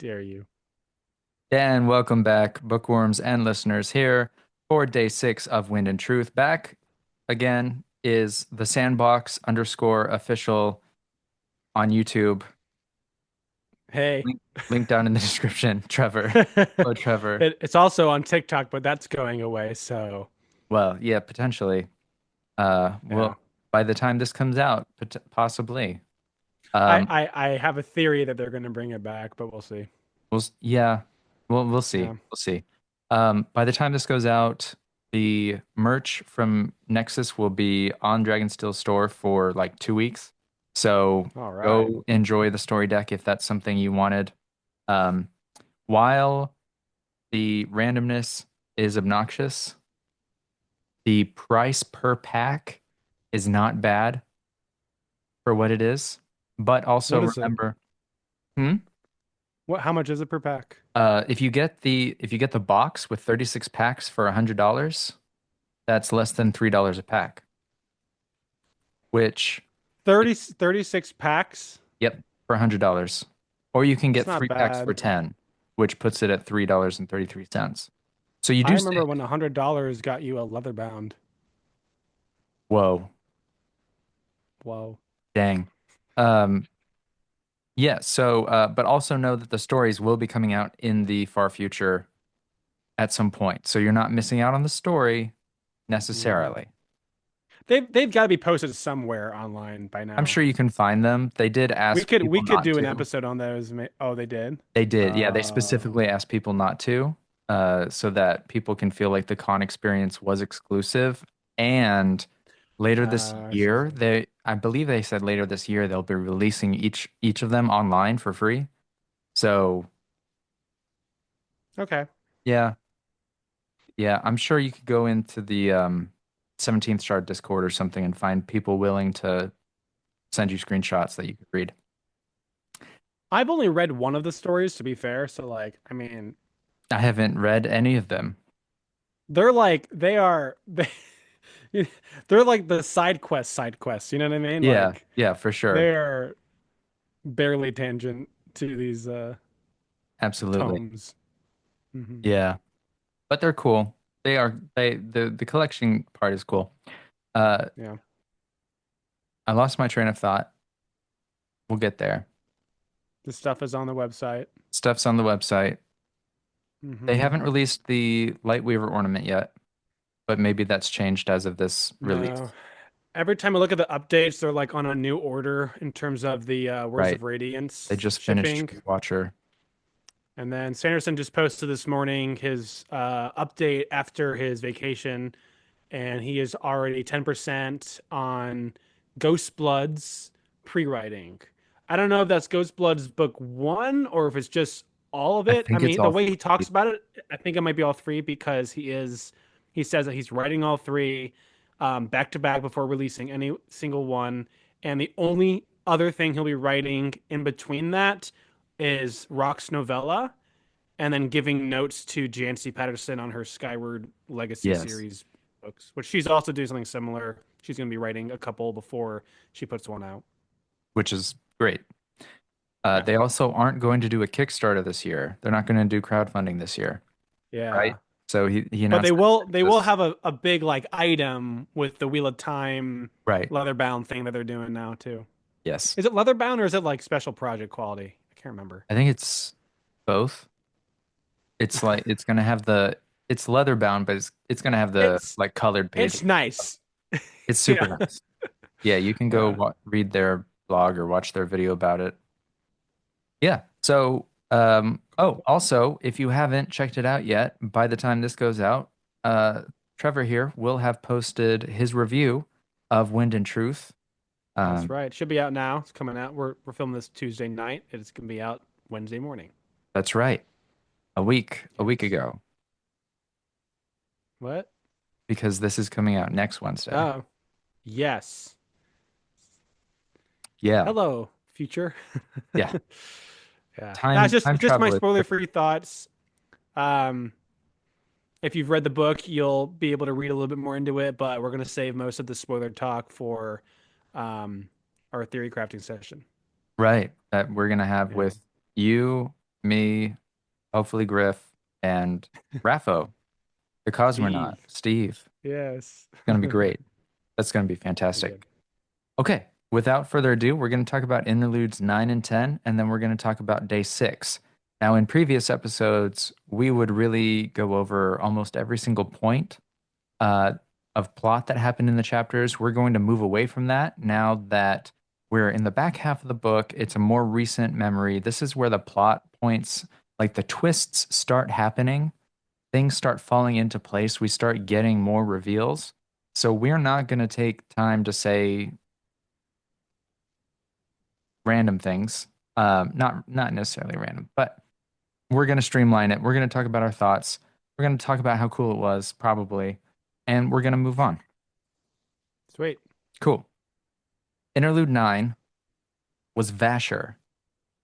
Dare you? And welcome back, bookworms and listeners, here for day 6 of Wind and Truth. Back again is the Sandbox underscore official on YouTube. Hey. Link down in the description. Trevor. Oh, Trevor. It's also on TikTok, but that's going away. So Well, yeah, potentially. yeah, Well, by the time this comes out, possibly. I Um, I, I have a theory that they're going to bring it back, but we'll see. yeah, we'll see. Yeah. We'll see. By the time this goes out, the merch from Nexus will be on Dragonsteel store for like 2 weeks. So All right. go enjoy the story deck if that's something you wanted. Um, while the randomness is obnoxious, the price per pack is not bad for what it is. But also What is it? remember, hmm? What? How much is it per pack? If you get the box with 36 packs for $100, that's less than $3 a pack, which, 36 packs. yep, for $100. Or you can It's get not 3 packs for bad. 10, which puts it at $3.33. So you I do save. remember when $100 got you a leather bound. Whoa, Whoa. dang. Yeah, but also know that the stories will be coming out in the far future at some point. So you're not missing out on the story Hmm. necessarily. They've got to be posted somewhere online by I'm now. sure you can find them. They did We ask could we people could not do an to. episode on those. Oh, they did. They did, yeah. They Oh. specifically asked people not to, so that people can feel like the con experience was exclusive. And later this I see. year, I believe they said later this year they'll be releasing each of them online for free. So Okay. yeah, yeah, I'm sure you could go into the 17th Shard Discord or something and find people willing to send you screenshots that you could read. I've only read one of the stories, to be fair. So, like, I mean, I haven't read any of them. they're like they're like the side quests. You know what I mean? Yeah, Like, yeah, for sure. they're barely tangent to these Absolutely. tomes. Hmm. Yeah. But they're cool. The collection part is cool. Uh, Yeah. I lost my train of thought. We'll get there. The stuff is on the website. Stuff's on the website. They Hmm. haven't released the Lightweaver ornament yet, but maybe that's changed as of this No. release. Every time I look at the updates, they're like on a new order in terms of the Words Right. of They Radiance just finished shipping. Tree Watcher. And then Sanderson just posted this morning his update after his vacation, and he is already 10% on Ghost Blood's pre-writing. I don't know if that's Ghost Blood's book one or if it's just all of I it. I think it's mean, the all way he talks three. about it, I think it might be all three because he says that he's writing all three back to back before releasing any single one. And the only other thing he'll be writing in between that is Rock's novella and then giving notes to Jancy Patterson on her Skyward Legacy Yes, series books, which she's also doing something similar. She's going to be writing a couple before she puts one out. which is great. Yeah. They also aren't going to do a Kickstarter this year. They're not going to do crowdfunding this year, right? Yeah. So he But announced they that will this, have a big like item with the Wheel of Time right. leather bound thing that they're doing now too. Yes. Is it leather bound or is it like special project quality? I can't remember. I think it's both. It's like it's leather bound, but it's gonna have the It's like colored pages. it's nice. It's super Yeah. nice. Yeah, you can go Yeah. wa read their blog or watch their video about it. Yeah. So, also, if you haven't checked it out yet, by the time this goes out, Trevor here will have posted his review of Wind and Truth. That's Um, right. It should be out now. It's coming out. We're filming this Tuesday night. It's gonna be out Wednesday morning. that's right. A week Yes. ago, What? because this is coming out next Wednesday. Oh, yes. Yeah. Hello, future. Yeah. Yeah. That's Time just my travel is great. spoiler-free thoughts. Um, if you've read the book, you'll be able to read a little bit more into it, but we're gonna save most of the spoiler talk for um our theory crafting session. Right. That we're gonna have Yeah. with you. me, hopefully Griff, and Raffo, the cosmonaut, Steve. Steve. Yes. It's gonna be great. That's gonna be Be good. fantastic. Okay, without further ado, we're going to talk about interludes 9 and 10, and then we're going to talk about day 6. Now, in previous episodes, we would really go over almost every single point uh, of plot that happened in the chapters. We're going to move away from that now that we're in the back half of the book. It's a more recent memory. This is where the plot points, like the twists, start happening. Things start falling into place. We start getting more reveals. So we're not going to take time to say random things. Not necessarily random, but we're gonna streamline it. We're gonna talk about our thoughts. We're gonna talk about how cool it was, probably, and we're gonna move on. Sweet. Cool. Interlude 9 was Vasher.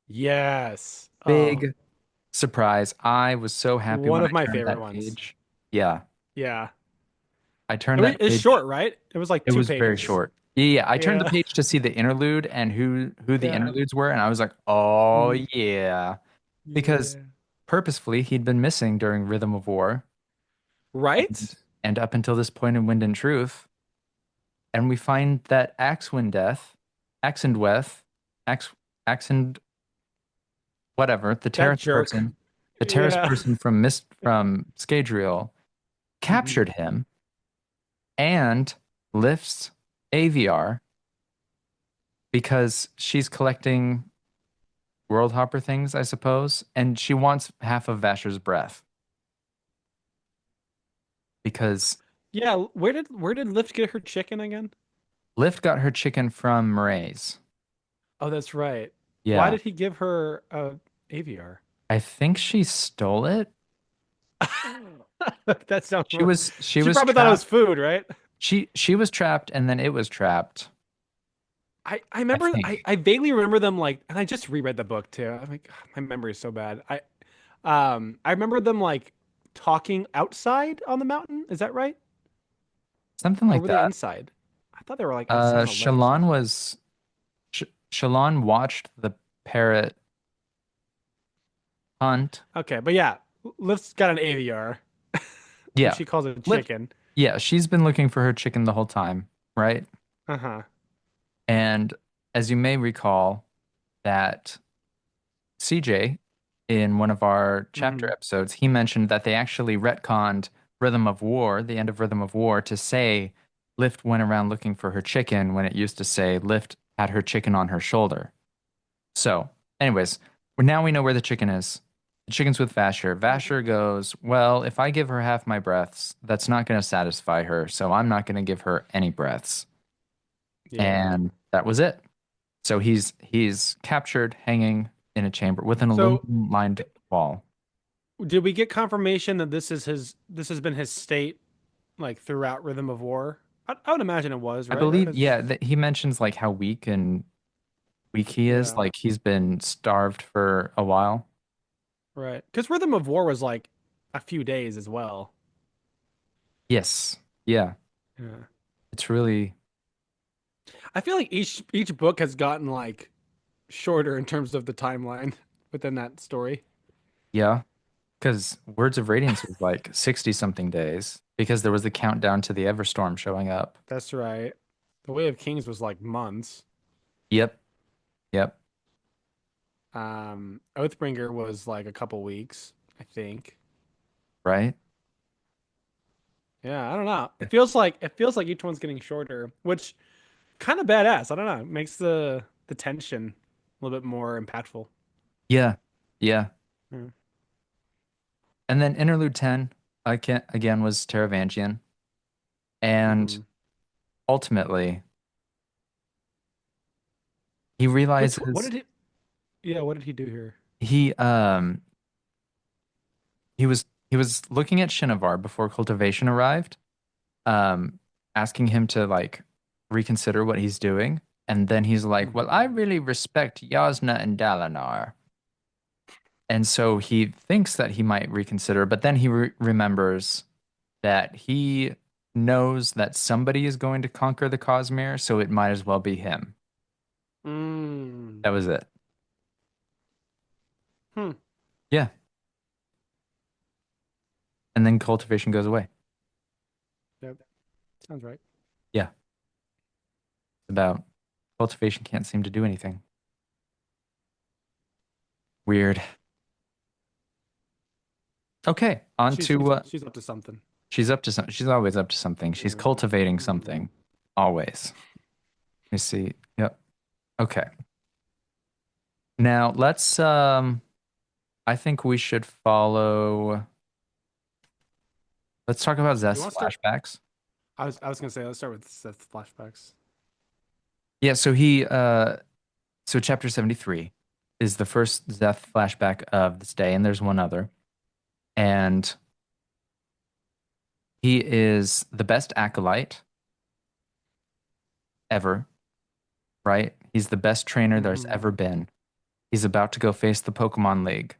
Yes. Oh, Big surprise. I was so happy one when of I my turned favorite that ones. page. Yeah, Yeah. I turned that It's page. short, right? It was like It two was very pages. short. Yeah, I turned the Yeah. page to see the interlude and who the Yeah. interludes were, and I was like, oh Mhm. yeah, because Yeah. purposefully he'd been missing during Rhythm of War and Right? up until this point in Wind and Truth, and we find that Axendweth, Ax Axend whatever, That jerk. The terrorist Yeah. person from Scadrial hmm captured him and lifts AVR because she's collecting World Hopper things, I suppose, and she wants half of Vasher's breath because Yeah. Where did Lift get her chicken again? Lift got her chicken from Mraize. Oh, that's right. Why Yeah, did he give her a AVR? I think she stole it. That sounds She right. was she She was probably thought it was trapped. food, right? She was trapped and then it was trapped, I I remember I, think. I vaguely remember them like, and I just reread the book too. I'm like, my memory is so bad. I remember them like talking outside on the mountain. Is that right? Something Or like were they that. inside? I thought they were like inside on a ledge or Shallan something. was Shallan watched the parrot hunt. Okay, but yeah, Lift's got an AVR, which Yeah. she calls a Lift. chicken. Yeah, she's been looking for her chicken the whole time, right? Uh-huh. And as you may recall, that CJ, in one of our chapter hmm episodes, he mentioned that they actually retconned Rhythm of War, the end of Rhythm of War, to say Lift went around looking for her chicken when it used to say Lift had her chicken on her shoulder. So, anyways, now we know where the chicken is. The chicken's with Vasher. Vasher goes, well, if I give her half my breaths, that's not going to satisfy her, so I'm not going to give her any breaths. Yeah. And that was it. So he's captured, hanging in a chamber with an So aluminum lined wall. did we get confirmation that this has been his state like throughout Rhythm of War? I would imagine it was, I right? believe, Because yeah, that he mentions like how weak he is. yeah, Like he's been starved for a while. right. Because Rhythm of War was like a few days as well. Yes. Yeah. Yeah. It's really, I feel like each book has gotten like shorter in terms of the timeline within that story. yeah. Because Words of Radiance was like 60 something days because there was the countdown to the Everstorm showing up. That's right. The Way of Kings was like months. Yep. Yep. Oathbringer was like a couple weeks, I think. Right. Yeah, I don't know. It feels like each one's getting shorter, which kind of badass. I don't know. It makes the tension a little bit more impactful. Yeah. Yeah. Yeah. And then Interlude 10 again was Taravangian. And hmm ultimately, he Which what realizes did he? Yeah, what did he do here? he he was looking at Shinovar before cultivation arrived, um, asking him to like reconsider what he's doing. And then he's like, well, hmm I really respect Yasna and Dalinar. And so he thinks that he might reconsider, but then he remembers that he knows that somebody is going to conquer the Cosmere, so it might as well be him. Mm. That was it. Hmm. Yeah. And then cultivation goes away. Yep, sounds right. Yeah. It's about cultivation can't seem to do anything. Weird. Okay, on She's to she's up to something. she's up to some she's always up to something. She's cultivating Mm-hmm. something. Always. Let me see. Yep. Okay. Now let's I think we should follow let's talk about You Zeth's want to start? flashbacks. I was gonna say let's start with Seth flashbacks. Yeah, so chapter 73 is the first Zeth flashback of this day, and there's one other. And he is the best acolyte ever, right? He's the best trainer there's Mm-hmm. ever been. He's about to go face the Pokemon League.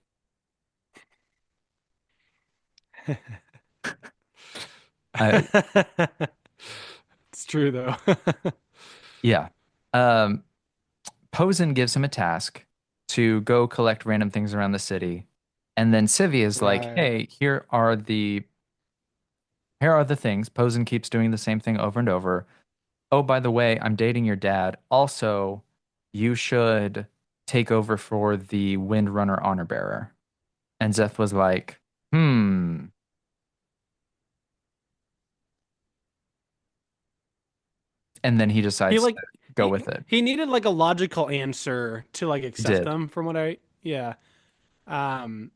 I It's true though. yeah. Um, Posen gives him a task to go collect random things around the city. And then Civi is like, Right. hey, here are the things. Posen keeps doing the same thing over and over. Oh, by the way, I'm dating your dad. Also, you should take over for the Windrunner honor bearer. And Zeth was like, hmm. And then he He decides like to go with it. he needed like a logical answer to like He accept did. them from what I yeah. Um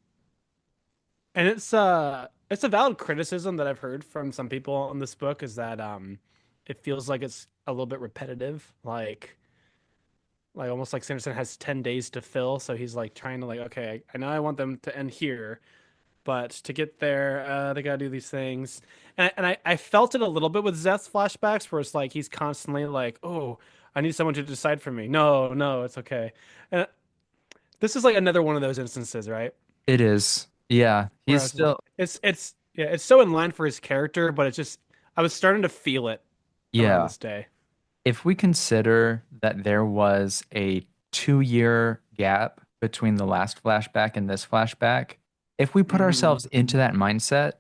and it's a valid criticism that I've heard from some people in this book is that it feels like it's a little bit repetitive. Like almost like Sanderson has 10 days to fill, so he's like trying to like, okay, I know I want them to end here, but to get there, they gotta do these things. And I felt it a little bit with Zeth's flashbacks, where it's like he's constantly like, "Oh, I need someone to decide for me." No, no, it's okay. And this is like another one of those instances, right? It is. Yeah. Where He's I was like, still, it's yeah, it's so in line for his character, but it's just I was starting to feel it around yeah. this day. If we consider that there was a 2 year gap between the last flashback and this flashback, if we put Hmm. ourselves into that mindset,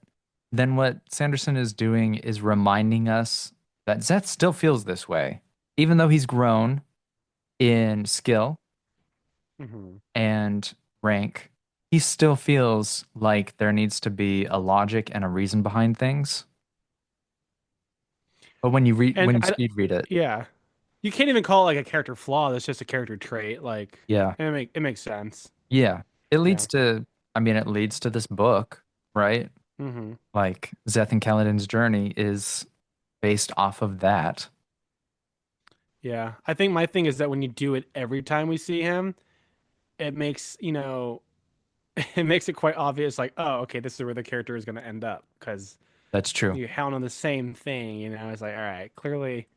then what Sanderson is doing is reminding us that Zeth still feels this way. Even though he's grown in skill Hmm. and rank, he still feels like there needs to be a logic and a reason behind things. But And when you I, speed read it, yeah, you can't even call it like a character flaw. That's just a character trait. Like, yeah. it makes sense. Yeah. It Yeah. leads to, I mean, it leads to this book, right? Hmm. Like Szeth and Kaladin's journey is based off of that. Yeah. I think my thing is that when you do it every time we see him, it makes, it makes it quite obvious, like, oh, okay, this is where the character is going to end up because That's true. you hound on the same thing, It's like, all right, clearly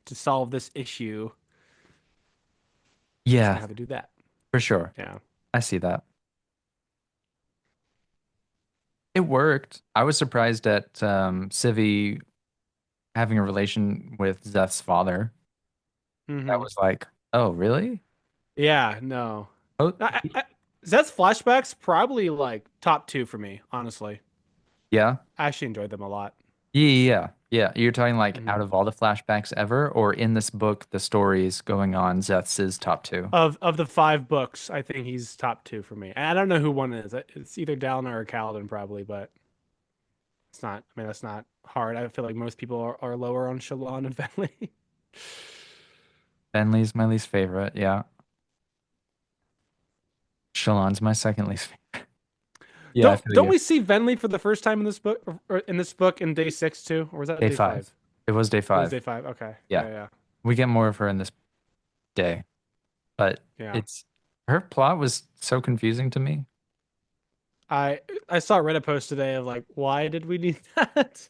to solve this issue, he's Yeah, going to have to do that. for sure. Yeah. I see that. It worked. I was surprised at Civi having a relation with Szeth's father. That Hmm. was like, oh, really? Yeah. No. Oh, Zeth's flashbacks probably like top two for me, honestly. yeah. I actually enjoyed them a lot. Yeah. You're talking like out Hmm. of all the flashbacks ever, or in this book, the stories going on, Szeth's is top two. Of the five books, I think he's top two for me. And I don't know who one is. It's either Dallin or Kaladin probably, but it's not. I mean, that's not hard. I feel like most people are lower on Shalon and Venli. Bentley's my least favorite. Yeah. Shalon's my second least favorite. Yeah, I feel Don't you. we see Venli for the first time in this book or in this book in day six too, or was that Day day five. five? It was day It was five. day five. Okay. Yeah. Yeah, yeah, We get more of her in this day, but yeah. it's her plot was so confusing to me. I I saw a Reddit post today of like, why did we need that?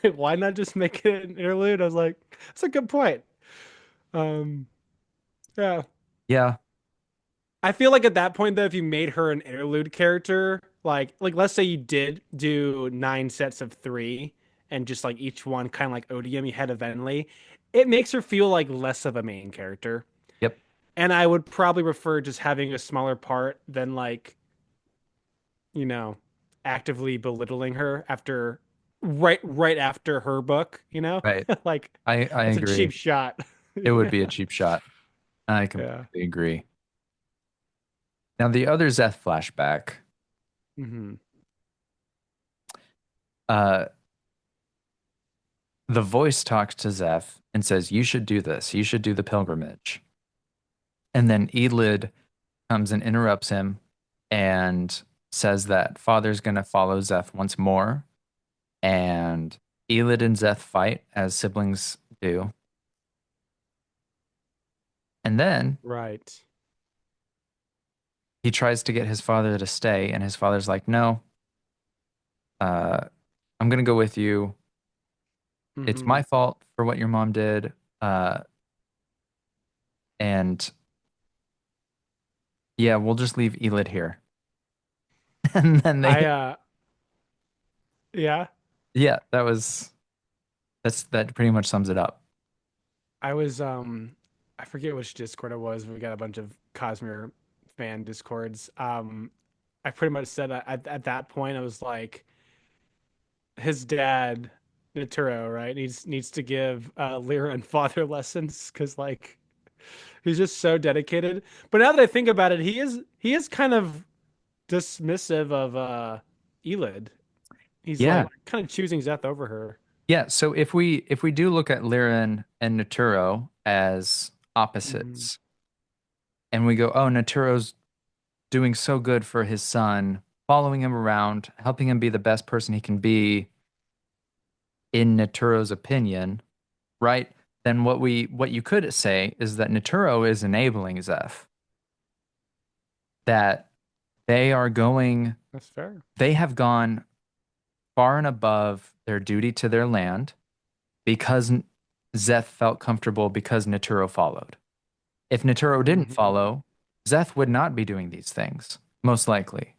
Like, why not just make it an interlude? I was like, that's a good point. Um, yeah. Yeah. I feel like at that point though, if you made her an interlude character, like let's say you did do 9 sets of three and just like each one kind of like ODM you had eventually, it makes her feel like less of a main character. Yep. And I would probably prefer just having a smaller part than like you know, actively belittling her after right after her book, you know? Right. Like I that's a cheap agree. shot. It would Yeah. be a cheap shot. I Yeah. completely agree. Now the other Szeth flashback, Hmm. uh, the voice talks to Szeth and says, "You should do this. You should do the pilgrimage." And then Elid comes and interrupts him and says that Father's going to follow Szeth once more. And Elid and Szeth fight as siblings do. And then Right. he tries to get his father to stay, and his father's like, "No, uh, I'm going to go with you. It's Hmm. my fault for what your mom did. Uh, and yeah, we'll just leave Elid here." And then I they, yeah, yeah, that pretty much sums it up. I was I forget which Discord it was. We got a bunch of Cosmere fan Discords. I pretty much said at that point I was like his dad Naturo, right? Needs to give Lyra and father lessons because like he's just so dedicated. But now that I think about it, he is kind of dismissive of Elid. He's Yeah, like kind of choosing Szeth over her. yeah. So if we do look at Liran and Naturo as Hmm. opposites, and we go, oh, Naturo's doing so good for his son, following him around, helping him be the best person he can be in Naturo's opinion, right? Then what you could say is that Naturo is enabling Zeph, that they are going, That's fair. they have gone far and above their duty to their land because Zeth felt comfortable because Naturo followed. If Naturo didn't Hmm. follow, Zeth would not be doing these things, most likely.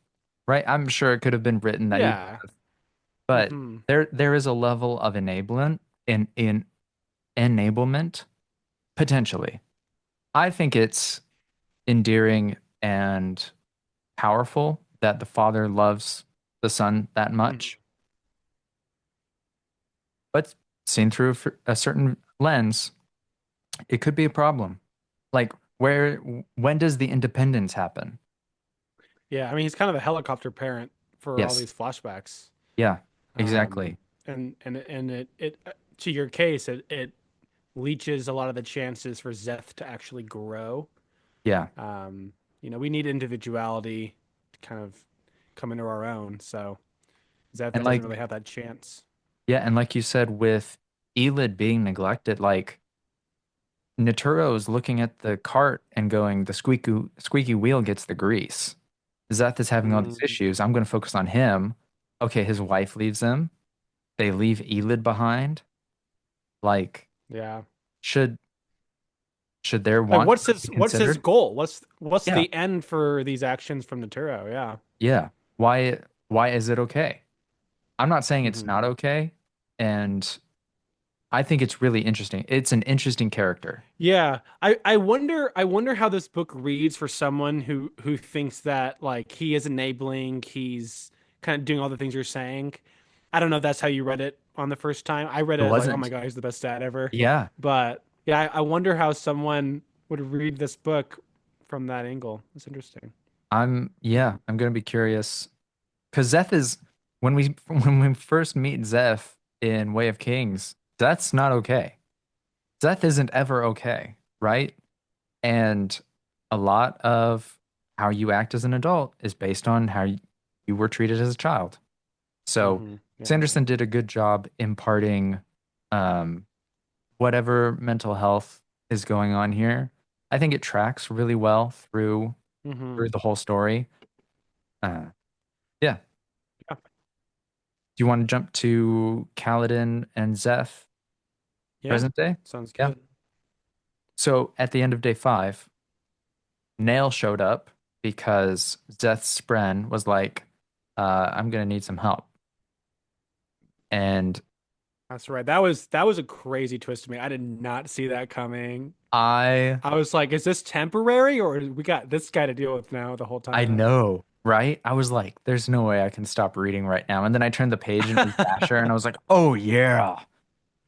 Right? I'm sure it could have been written that he would Yeah. have, but Hmm. there is a level of in enablement potentially. I think it's endearing and powerful that the father loves the son that Hmm. much, but seen through a certain lens, it could be a problem. Like where when does the independence happen? Yeah, I mean he's kind of a helicopter parent for all Yes. these flashbacks. Yeah, Um, exactly. and it to your case, it leeches a lot of the chances for Szeth to actually grow. Yeah. Um, we need individuality to kind of come into our own. So Szeth And doesn't like really have that chance. yeah, and like you said with Elid being neglected, like Naturo is looking at the cart and going, the squeaky wheel gets the grease. Szeth is having all these Mm, issues. I'm going to focus on him. Okay, his wife leaves him. They leave Elid behind. Like, yeah. should should their Like wants what's not his be what's his considered? goal? What's Yeah, the end for these actions from Naturo? Yeah. yeah. Why is it okay? I'm not saying it's Hmm. not okay, and I think it's really interesting. It's an interesting character. Yeah, I wonder how this book reads for someone who thinks that like he is enabling, he's kind of doing all the things you're saying. I don't know if that's how you read it on the first time. I read It it as like, oh my wasn't. God, he's the best dad ever. Yeah. But yeah, I wonder how someone would read this book from that angle. It's interesting. Yeah, I'm gonna be curious because Szeth is when we when we first meet Szeth in Way of Kings, Szeth's not okay. Szeth isn't ever okay, right? And a lot of how you act as an adult is based on how you were treated as a child. So Yeah. Sanderson did a good job imparting um, whatever mental health is going on here. I think it tracks really well through Hmm. the whole story. Uh, yeah. Yeah. Do you want to jump to Kaladin and Szeth Yeah. present day? Sounds Yeah. good. So at the end of day 5, Nale showed up because Szeth's spren was like, I'm gonna need some help. And That's right. That was a crazy twist to me. I did not see that coming. I I was like, is this temporary or we got this guy to deal with now the whole I time? know. right? I was like, there's no way I can stop reading right now. And then I turned the page and it was Dasher, and I was like, oh yeah.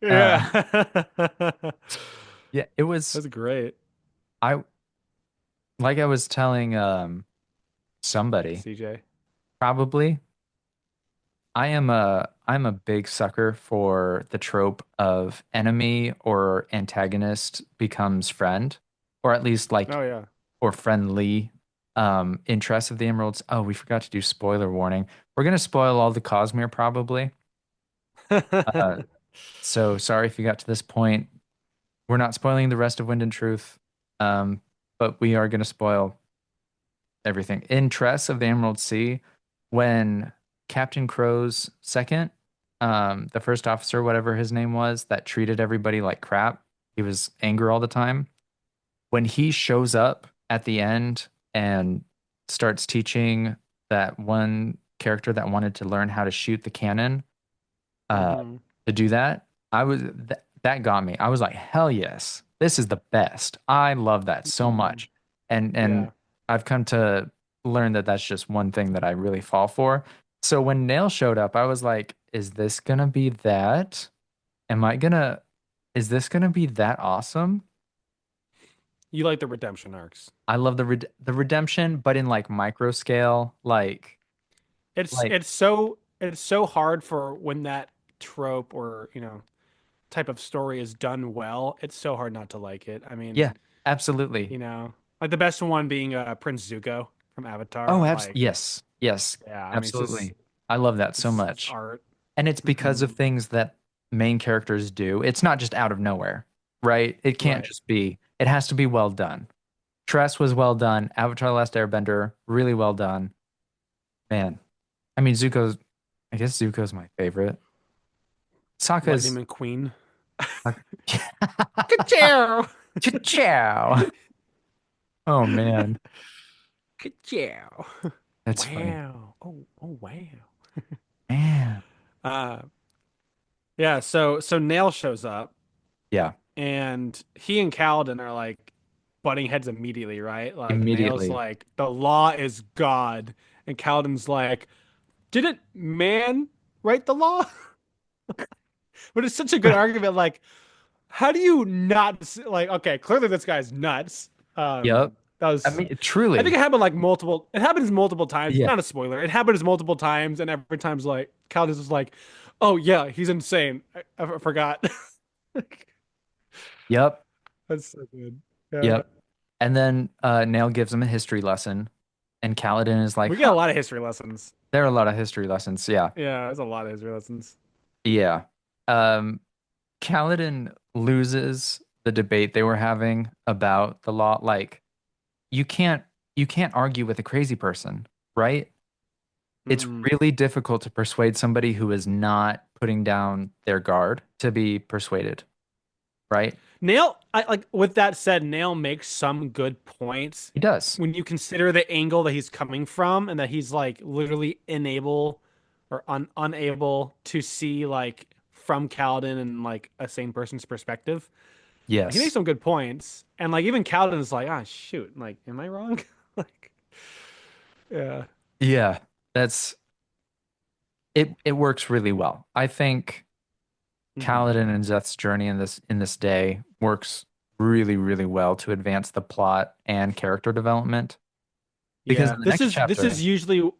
Uh, Yeah. yeah, it was That's great. I like I was telling somebody, CJ. probably. I'm a big sucker for the trope of enemy or antagonist becomes friend, or at least like Oh yeah. or friendly interest of the emeralds. Oh, we forgot to do spoiler warning. We're gonna spoil all the Cosmere probably. Uh, so sorry if you got to this point. We're not spoiling the rest of Wind and Truth, um, but we are gonna spoil everything. In Tress of the Emerald Sea, when Captain Crow's second, the first officer, whatever his name was, that treated everybody like crap, he was angry all the time. When he shows up at the end and starts teaching that one character that wanted to learn how to shoot the cannon, uh, hmm to do that, that got me. I was like, hell yes, this is the best. I love that so hmm much, and Yeah. I've come to learn that that's just one thing that I really fall for. So when Nail showed up, I was like, is this gonna be that? Am I gonna? Is this gonna be that awesome? You like the redemption arcs. I love the redemption, but in like micro scale, It's like it's so hard for when that trope or, type of story is done well. It's so hard not to like it. I mean, yeah, absolutely. like the best one being Prince Zuko from Oh, Avatar. abs Like, yes, yes, yeah, I mean, absolutely. I love that so it's much. art. And it's because hmm of things that main characters do. It's not just out of nowhere, right? It can't Right. just be, it has to be well done. Tress was well done. Avatar: The Last Airbender, really well done. Man, I mean, I guess Zuko's my favorite. Lightning Sokka's, McQueen. Ka- Ka-chow! Ciao. Oh man, Ka-chow! that's funny. Wow. Oh, wow. Man. Uh, yeah, so Nale shows up Yeah, and he and Kaladin are like butting heads immediately, right? Like Nale's immediately. like, the law is God, and Kaladin's like, didn't man write the law? But it's such a good argument. Like, how do you not like? Okay, clearly this guy's nuts. Yep. That I was, mean, I think truly. it happened like multiple. It happens multiple times. Yeah. Not a spoiler. It happens multiple times, and every time's like Caldas is like, "Oh yeah, he's insane. I forgot." Yep. That's so good. Yeah, Yep. And then Nail gives him a history lesson, and Kaladin is like, we get huh, a lot of history lessons. there are a lot of history lessons. Yeah. Yeah, there's a lot of history lessons. Yeah. Um, Kaladin loses the debate they were having about the law. Like, you can't you can't argue with a crazy person, right? It's Mm. really difficult to persuade somebody who is not putting down their guard to be persuaded, right? Nail, I like with that said, Nail makes some good points He does. when you consider the angle that he's coming from and that he's like literally unable or unable to see like from Kaladin and like a sane person's perspective. Like, he makes Yes. some good points. And like even Kaladin is like, ah shoot, like, am I wrong? Like, yeah. Yeah. That's it works really well. I think hmm Kaladin and Szeth's journey in this day works really, really well to advance the plot and character development. Because Yeah. in the This next is this chapter, is usually go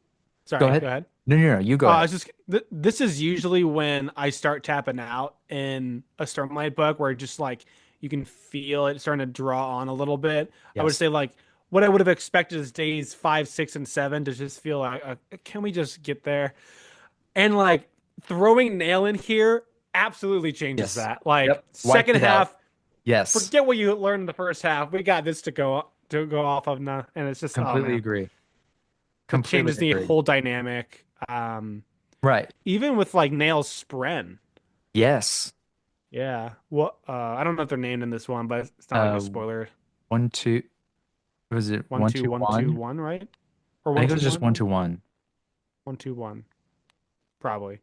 sorry, ahead. go ahead. No, no, no, you go I ahead. was just this is usually when I start tapping out in a Stormlight book where just like you can feel it starting to draw on a little bit. I would Yes. say like what I would have expected is days 5, 6, and 7 to just feel like can we just get there? And like throwing Nail in here absolutely changes Yes. that. Like Yep. Wipes second it out. half, Yes. forget what you learned in the first half. We got this to go off of now, and it's just oh Completely man, agree. it Completely changes the agree. whole dynamic. Um, Right. even with like Nail's Spren. Yes. Yeah. Well, I don't know if they're named in this one, but it's not like a Uh, spoiler. one, two, was it One, one, two, two, one, two, one? one, right? Or I one, think it two, was just one? 1-1, 1, 2, 1. Probably.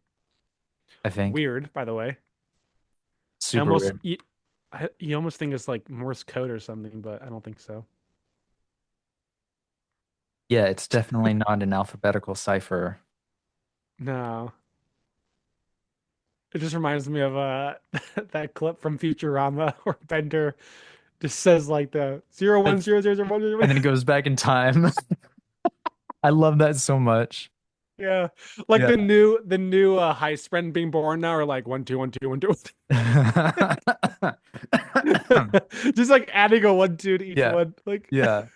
I think. Weird, by the way. I Super almost weird. you almost think it's like Morse code or something, but I don't think so. Yeah, it's definitely not an alphabetical cipher. No. It just reminds me of that clip from Futurama where Bender just says like the zero one That's zero zero zero one zero and one. then it goes back in time. I love that so much. Yeah. Like Yeah. the new high friend being born now are like 1 2 1 2 1 2. Just like adding a 1 2 to each Yeah. one. Like Yeah.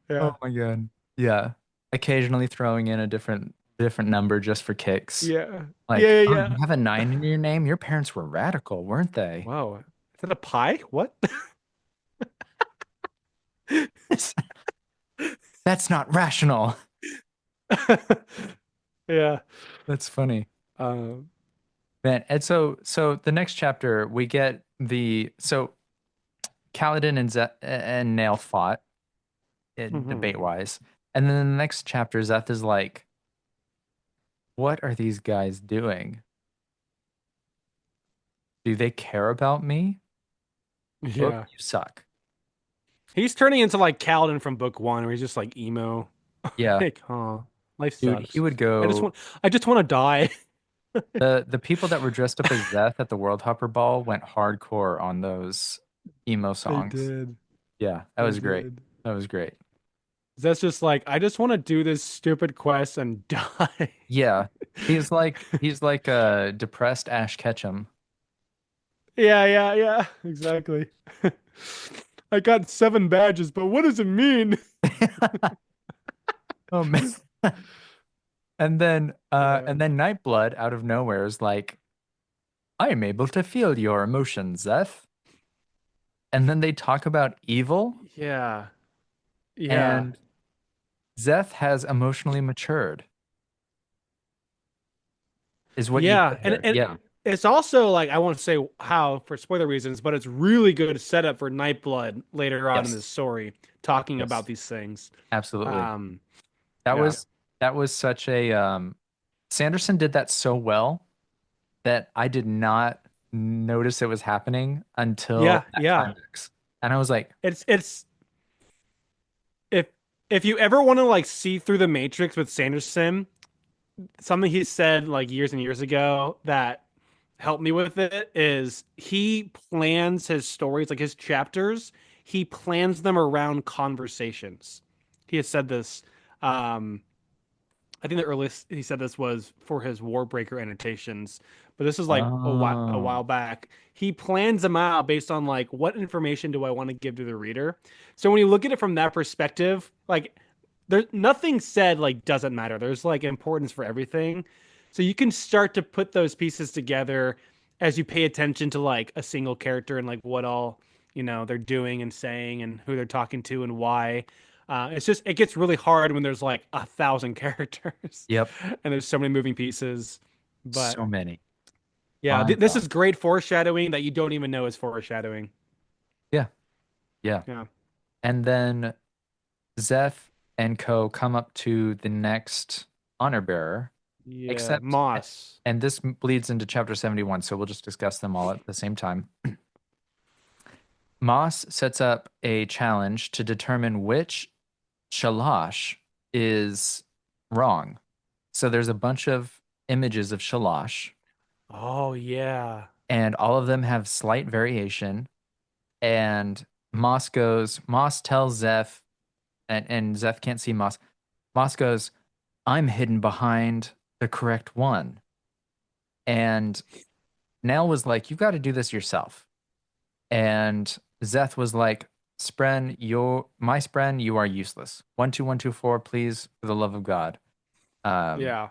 Oh yeah. my God. Yeah. Occasionally throwing in a different number just for kicks. Yeah. Yeah, Like, yeah, oh, you yeah. have a nine in your name? Your parents were radical, weren't they? Wow. Is that a pie? What? That's not rational. Yeah. That's funny. Um, Man, and so the next chapter we get so Kaladin and Nale fought debate mhm. wise. And then the next chapter, Szeth is like, what are these guys doing? Do they care about me? Oh, Yeah. you suck. He's turning into like Kaladin from book one, where he's just like emo. Yeah. Like, oh, life Dude, he sucks. would I just go want, I just want to die. the people that were dressed up as Szeth at the World Hopper Ball went hardcore on those emo They songs. did. Yeah, that They was great. did. That was great. That's just like, I just want to do this stupid quest and die. Yeah. He's like a depressed Ash Ketchum. Yeah, yeah, yeah. Exactly. I got 7 badges, but what does it mean? Oh man. Yeah. And then Nightblood out of nowhere is like, I am able to feel your emotions, Szeth. And then they talk about evil, Yeah. Yeah. and Szeth has emotionally matured, is what you Yeah. get And here. and Yeah. it's also like I won't say how for spoiler reasons, but it's really good setup for Nightblood later on in Yes. this story, talking about Yes. these things. Absolutely. Um, That yeah. was that was such a Sanderson did that so well that I did not notice it was happening until Yeah, that yeah. climax. And I was like, It's if if you ever want to like see through the Matrix with Sanderson, something he said like years and years ago that helped me with it is he plans his stories, like his chapters, he plans them around conversations. He has said this. Um, I think the earliest he said this was for his Warbreaker annotations, but this is like a while oh, back. He plans them out based on like what information do I want to give to the reader. So when you look at it from that perspective, like there's nothing said like doesn't matter. There's like importance for everything. So you can start to put those pieces together as you pay attention to like a single character and like what all, they're doing and saying and who they're talking to and why. It's just it gets really hard when there's like 1,000 characters yep. and there's so many moving pieces. But So many. yeah, My this God. is great foreshadowing that you don't even know is foreshadowing. Yeah. Yeah. Yeah. And then Szeth and co come up to the next honor bearer, Yeah, except, Moss. and this bleeds into chapter 71, so we'll just discuss them all at the same time. Moss sets up a challenge to determine which Shalash is wrong. So there's a bunch of images of Shalash, Oh yeah. and all of them have slight variation. And Moss tells Szeth, and Szeth can't see Moss. Moss goes, I'm hidden behind the correct one. And Nell was like, you've got to do this yourself. And Szeth was like, Spren, my Spren, you are useless. 12124, please, for the love of God. Um, Yeah.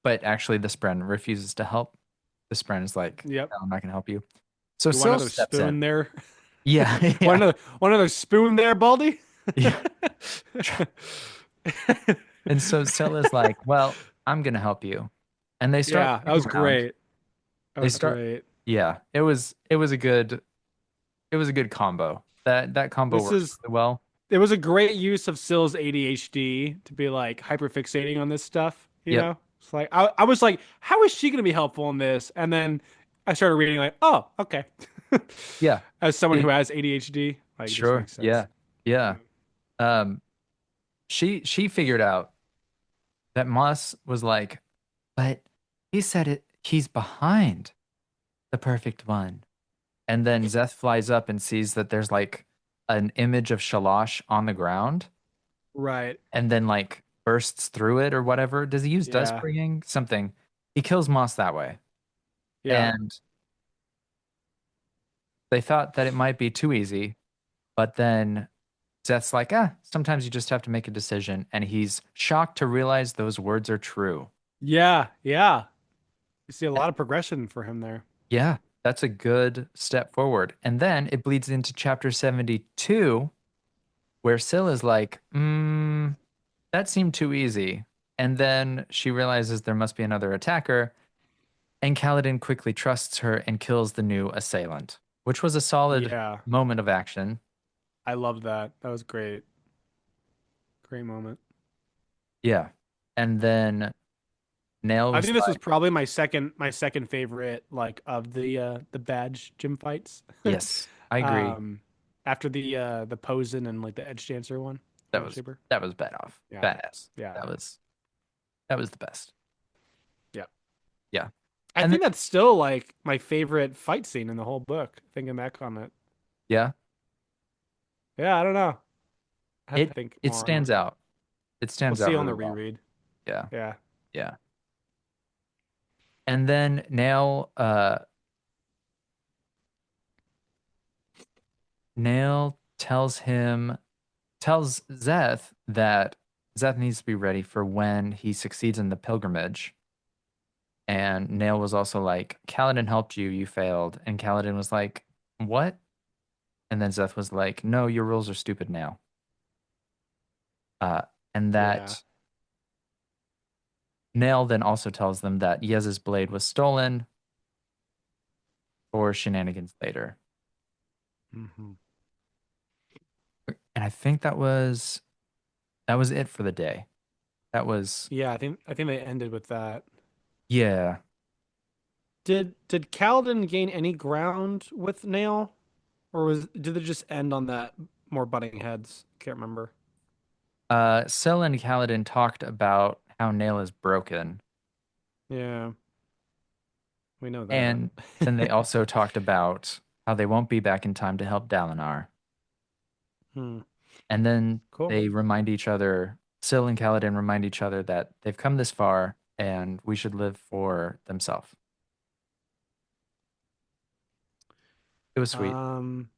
but actually, the Spren refuses to help. The Spren is like, Yep. no, I'm not going to help you. So You want Syl another steps in. spoon there? Yeah, Want yeah, another spoon there, Baldy? yeah. And so Syl is like, well, I'm going to help you. And they start Yeah, that running was around. great. That They was start, great. yeah, it was a good combo. That combo This works is really well. it was a great use of Sill's ADHD to be like hyperfixating on this stuff, Yep. It's like I was like, how is she gonna be helpful in this? And then I started reading like, oh, okay. Yeah. As someone who It has ADHD, like it just sure. makes sense. Yeah. Yeah. Yeah. she figured out that Moss was like, but he said he's behind the perfect one. And then Szeth flies up and sees that there's like an image of Shalosh on the ground Right. and then like bursts through it or whatever. Does he use dust Yeah. bringing? Something. He kills Moss that way. Yeah. And they thought that it might be too easy, but then Szeth's like, sometimes you just have to make a decision. And he's shocked to realize those words are true. Yeah. Yeah. You see a lot of progression for him there. Yeah, that's a good step forward. And then it bleeds into chapter 72, where Syl is like, that seemed too easy. And then she realizes there must be another attacker, and Kaladin quickly trusts her and kills the new assailant, which was a solid Yeah. moment of action. I love that. That was great. Great moment. Yeah. And then Nale I was think this was like, probably my second favorite like of the badge gym fights. yes, I agree. Um After the Posen and like the Edge Dancer one, That Bone was Shaper. that was bad off. Yeah. Badass. Yeah. That was the best. Yeah. Yeah. I And then think that's still like my favorite fight scene in the whole book, thinking back on it. yeah, Yeah, I don't know. I have to it think it more on it. stands out. It We'll stands out see on really the well. reread. Yeah. Yeah. Yeah. And then Nale tells Szeth that Szeth needs to be ready for when he succeeds in the pilgrimage. And Nale was also like, Kaladin helped you, you failed. And Kaladin was like, what? And then Szeth was like, no, your rules are stupid now. Uh, and Yeah. that Nale then also tells them that Yez's blade was stolen for shenanigans later. Hmm. And I think that was it for the day. That was Yeah, I think they ended with that. yeah. Did Kaladin gain any ground with Nail, or did it just end on that more butting heads? Can't remember. Syl and Kaladin talked about how Nale is broken. Yeah, we know that. And then they also talked about how they won't be back in time to help Dalinar. Hmm. And then Cool. they remind each other, Syl and Kaladin remind each other that they've come this far and we should live for themselves. It was sweet. Um.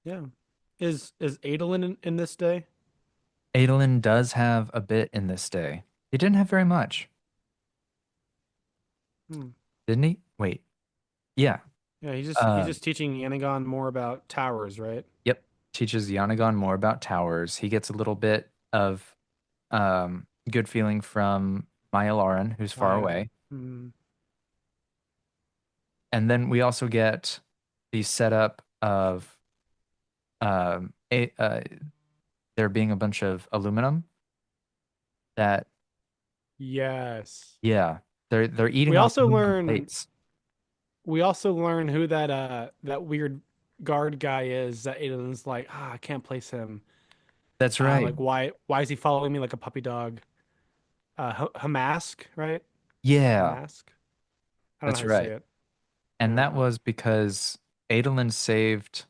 Yeah. Is Adolin in this day? Adolin does have a bit in this day. He didn't have very much, Hmm. didn't he? Wait. Yeah. Yeah, he's Uh, just teaching Yanagon more about towers, right? yep. Teaches Yanagon more about towers. He gets a little bit of good feeling from Maya Lauren, who's far Maya. away. Hmm. And then we also get the setup of there being a bunch of aluminum that, Yes. yeah, they're We eating off also aluminum learn plates. we also learn who that weird guard guy is that Adolin's like, I can't place him. That's right. Like why is he following me like a puppy dog? Hamask, right? Yeah, Hamask. I don't know how that's to say right. it. And Yeah. that was because Adolin saved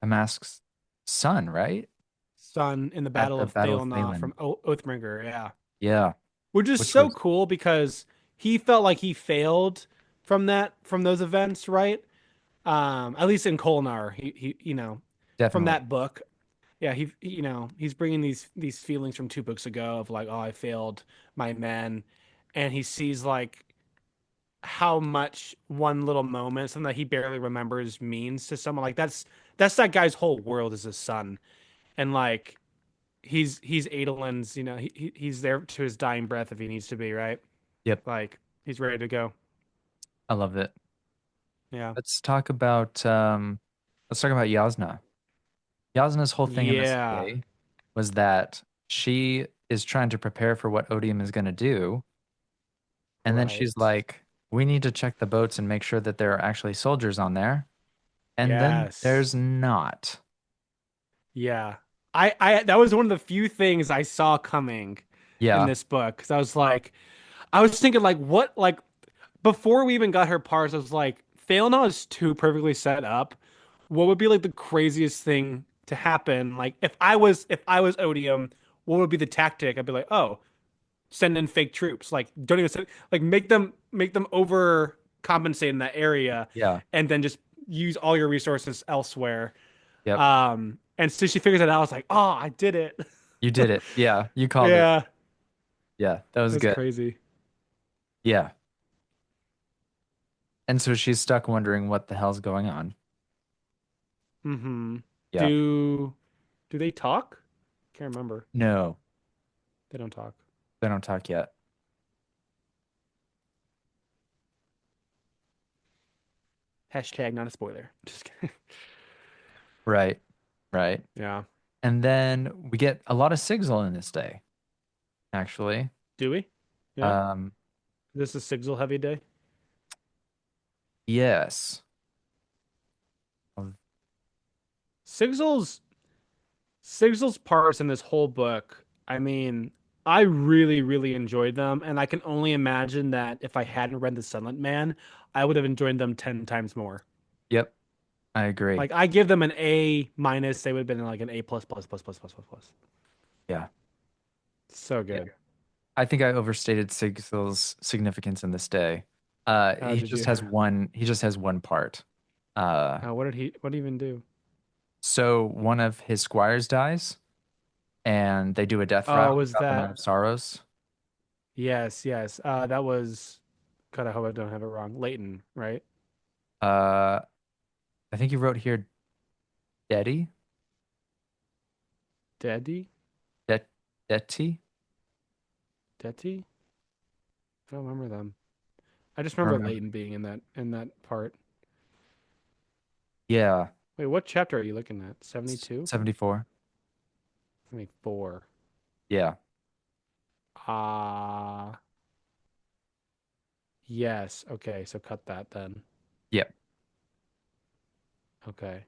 Amask's son, right? Son in the At Battle the of Battle of Thalna Phelan. from Oathbringer, yeah. Yeah, Which is which so was cool because he felt like he failed from those events, right? At least in Kolnar, he from definitely. that book. Yeah, he's bringing these feelings from 2 books ago of like, oh, I failed my men, and he sees like how much one little moment, something that he barely remembers, means to someone. Like that's that guy's whole world is his son, and like he's Adolin's, he's there to his dying breath if he needs to be, right? Yep, Like he's ready to go. I love it. Yeah. Let's talk about Yasna. Yasna's whole thing in this Yeah. day was that she is trying to prepare for what Odium is going to do, and then she's Right. like, "We need to check the boats and make sure that there are actually soldiers on there." And then Yes. there's not. Yeah. I that was one of the few things I saw coming in Yeah. this book. Because I was thinking like what like before we even got her parts, I was like, Phalanah is too perfectly set up. What would be like the craziest thing to happen? Like if I was Odium, what would be the tactic? I'd be like, oh, send in fake troops. Like don't even send, like make them overcompensate in that area, Yeah. and then just use all your resources elsewhere. Yep. And so she figures it out. I was like, oh, I did it. You did it. Yeah. You called it. Yeah, Yeah. That was that's good. crazy. Yeah. And so she's stuck wondering what the hell's going on. Mm-hmm. Yeah. Do do they talk? Can't remember. No, They don't talk. they don't talk yet. Hashtag not a spoiler. Just kidding. Right. Right. Yeah. And then we get a lot of Sigil in this day, actually. Do we? Yeah. Um, This is Sigil heavy day. yes. Sigil's Sigil's parts in this whole book. I mean, I really, really enjoyed them, and I can only imagine that if I hadn't read The Sunlit Man, I would have enjoyed them 10 times more. Yep. I agree. Like I give them an A minus, they would have been like an A plus plus plus plus plus plus plus. Yeah. So Yeah. good. I think I overstated Sigil's significance in this day. How did you? He just has one part. Uh, What did he even do? so one of his squires dies and they do a death Oh, rattle was about the Night that? of Sorrows. Yes, yes. That was. God, I hope I don't have it wrong. Leighton, right? Uh, I think you wrote here Dedi? Daddy? Det Deti? Detty? I don't remember them. I just I don't remember remember. Leighton being in that part. Yeah, Wait, what chapter are you looking at? 72? 74. 74. Yeah. Ah, yes. Okay, so cut that then. Yep. Okay.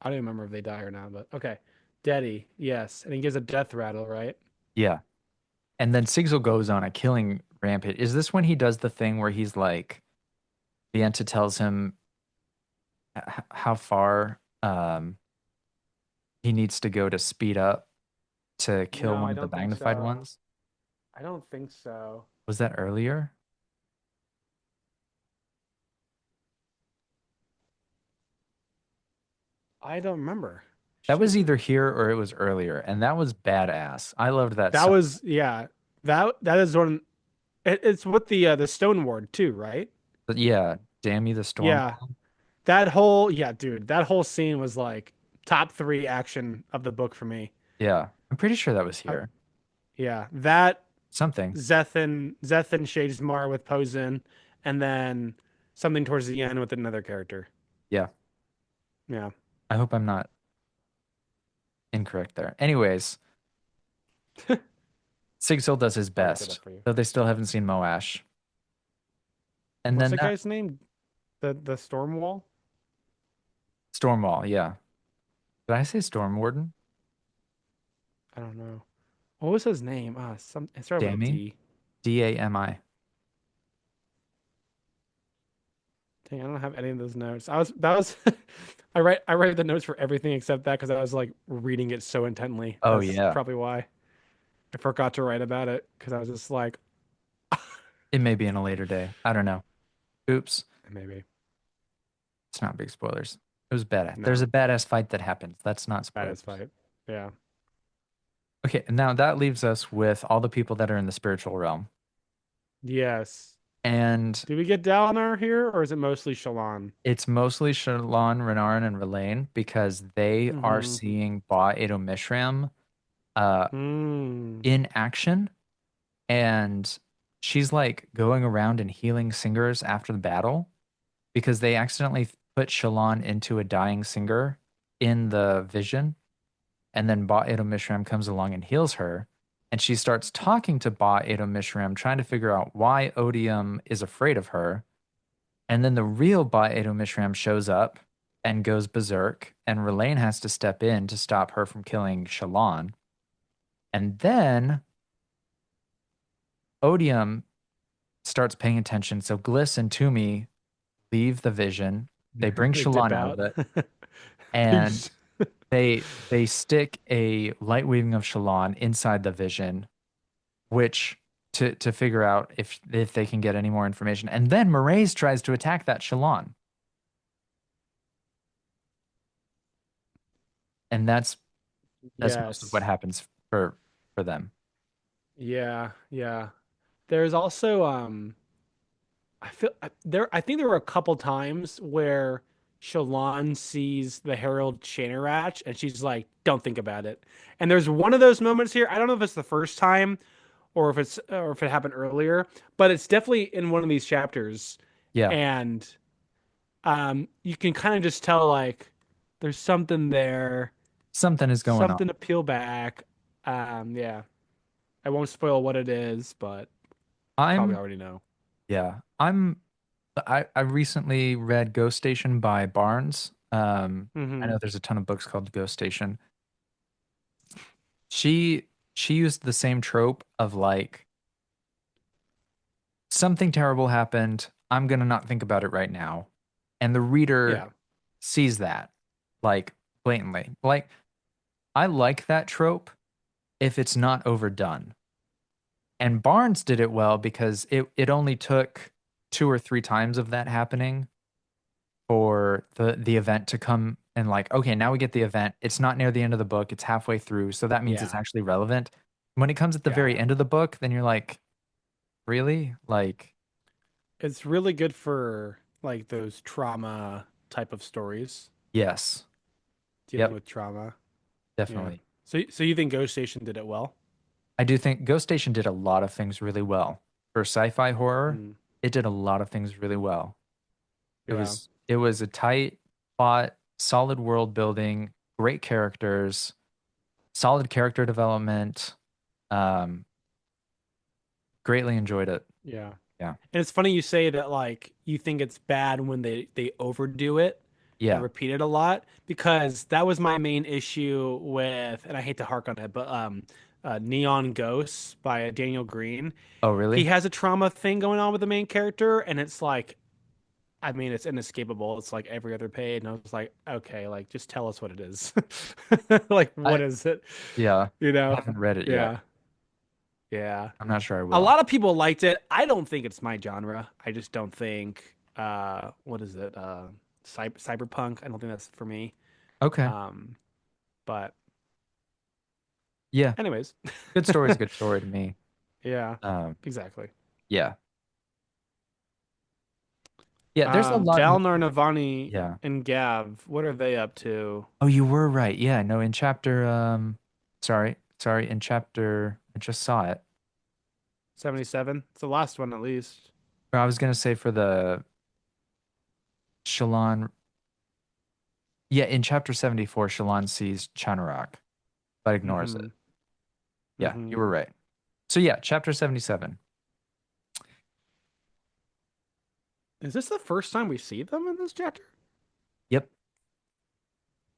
I don't even remember if they die or not, but okay. Daddy, yes. And he gives a death rattle, right? Yeah. And then Sigil goes on a killing rampage. Is this when he does the thing where he's like, the Enta tells him how far he needs to go to speed up to kill No, one I of the don't think magnified so. ones? I don't think so. Was that earlier? I don't remember. That was Shit. either here or it was earlier, and that was badass. I loved that That so. was yeah. That is one. It's with the Stone Ward too, right? But yeah, damn you the storm. Yeah. That whole yeah, dude. That whole scene was like top three action of the book for me. Yeah, I'm pretty sure that was Uh, here. yeah, that Something. Szeth and Shadesmar with Posen, and then something towards the end with another character. Yeah, Yeah, I hope I'm not incorrect there. Anyways, Sigil does his I'll look it up best, for you. though they still haven't seen Moash. And What's then that that guy's name? The Storm Wall? Stormwall, yeah. Did I say Storm Warden? I don't know. What was his name? Some it started with a Dammy? D. Dami. Dang, I don't have any of those notes. That was I write the notes for everything except that because I was like reading it so intently. Oh That's yeah. probably why I forgot to write about it because I was just like It may be in a later day. I don't know. Oops. maybe It's not big spoilers. It was badass. There's a no badass fight that happens. That's not bad as spoilers. fight. Yeah. Okay, now that leaves us with all the people that are in the spiritual realm. Yes. And Do we get Dalinar here or is it mostly Shallan? it's mostly Shallan, Renarin, and Relaine because they are Mm-hmm. seeing Ba Edo Mishram uh, Mm. in action. And she's like going around and healing singers after the battle because they accidentally put Shallan into a dying singer in the vision. And then Ba Edo Mishram comes along and heals her. And she starts talking to Ba Edo Mishram, trying to figure out why Odium is afraid of her. And then the real Ba Edo Mishram shows up and goes berserk, and Relaine has to step in to stop her from killing Shallan. And then Odium starts paying attention. So Gliss and Toomey leave the vision. They bring They dip Shallan out of out. it, and Peace. they stick a light weaving of Shallan inside the vision, which to figure out if they can get any more information. And then Mraize tries to attack that Shallan. And that's most of what Yes. happens for them. Yeah, yeah. There's also I think there were a couple times where Shallan sees the Herald Chainerach and she's like, "Don't think about it." And there's one of those moments here. I don't know if it's the first time or if it happened earlier, but it's definitely in one of these chapters. Yeah, And you can kind of just tell like there's something there, something is going on. something to peel back. Yeah. I won't spoil what it is, but probably I'm already know. yeah, I recently read Ghost Station by Barnes. I Hmm. know there's a ton of books called Ghost Station. She used the same trope of like something terrible happened. I'm gonna not think about it right now. And the reader Yeah. sees that like blatantly. Like I like that trope if it's not overdone. And Barnes did it well because it only took two or three times of that happening for the event to come and like, okay, now we get the event. It's not near the end of the book, it's halfway through, so that means it's Yeah. actually relevant. When it comes at the very Yeah. end of the book, then you're like, really? Like, It's really good for like those trauma type of stories, yes. dealing Yep, with trauma. Yeah. definitely. So you think Ghost Station did it well? I do think Ghost Station did a lot of things really well. For sci-fi horror, Mm. it did a lot of things really well. Yeah. It was a tight plot, solid world building, great characters, solid character development. Um, greatly enjoyed it. Yeah. Yeah. And it's funny you say that like you think it's bad when they overdo it and Yeah. repeat it a lot because that was my main issue with, and I hate to hark on it, but Neon Ghosts by Daniel Green. Oh, He really? has a trauma thing going on with the main character, and it's like, I mean, it's inescapable. It's like every other page, and I was like, okay, like just tell us what it is. Like, what I is it? yeah. You I know? haven't read it yet. Yeah, yeah. I'm not sure I A will. lot of people liked it. I don't think it's my genre. I just don't think. What is it? Cyberpunk. I don't think that's for me. Okay. Um, but Yeah. anyways, Good story is a good story to me. yeah, Um, exactly. yeah. Yeah, there's a lot more. Dalinar, Navani, Yeah. and Gav. What are they up to? Oh, you were right. Yeah, no, in chapter sorry, in chapter I just saw it. 77. It's the last one, at least. Or I was gonna say for the Shallan. Yeah, in chapter 74, Shallan sees Chanarok, but ignores it. Mm-hmm. Yeah, you Mm-hmm. were right. So yeah, chapter 77. Is this the first time we see them in this chapter? Yep,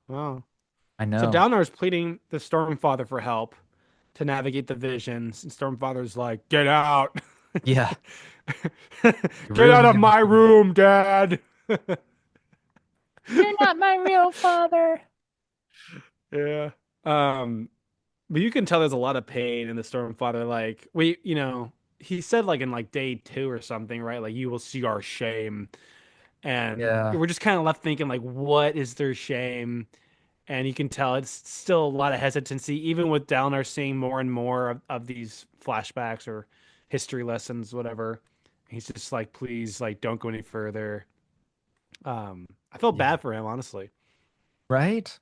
Wow. I So know. Dalinar's pleading the Stormfather for help to navigate the visions, and Stormfather's like, "Get out! Yeah, you Get out really of gonna my say room, Dad!" you're not my real father. Yeah. Um, but you can tell there's a lot of pain in the Stormfather. Like he said like in like day two or something, right? Like you will see our shame, and Yeah, we're just kind of left thinking like, what is their shame? And you can tell it's still a lot of hesitancy, even with Dalinar seeing more and more of these flashbacks or history lessons, whatever. He's just like, please, like, don't go any further. I felt yeah. bad for him, honestly. Right?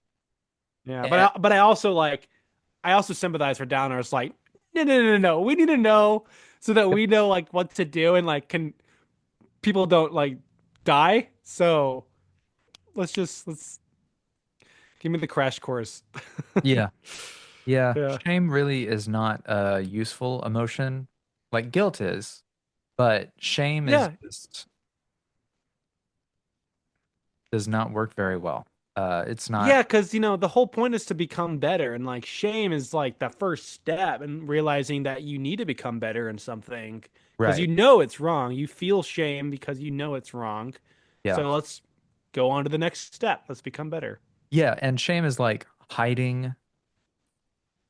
Yeah, Eh, but I also like, I also sympathize for Dalinar. It's like, no, no, no, no, no. We need to know so that yep. we know like what to do and like can people don't like die. So let's give me the crash course. Yeah, yeah. Yeah. Shame really is not a useful emotion. Like guilt is, but shame is Yeah, does not work very well. It's not Yeah, because the whole point is to become better, and like shame is like the first step in realizing that you need to become better in something because right. it's wrong. You feel shame because it's wrong. Yeah. So let's go on to the next step. Let's become better. Yeah, and shame is like hiding.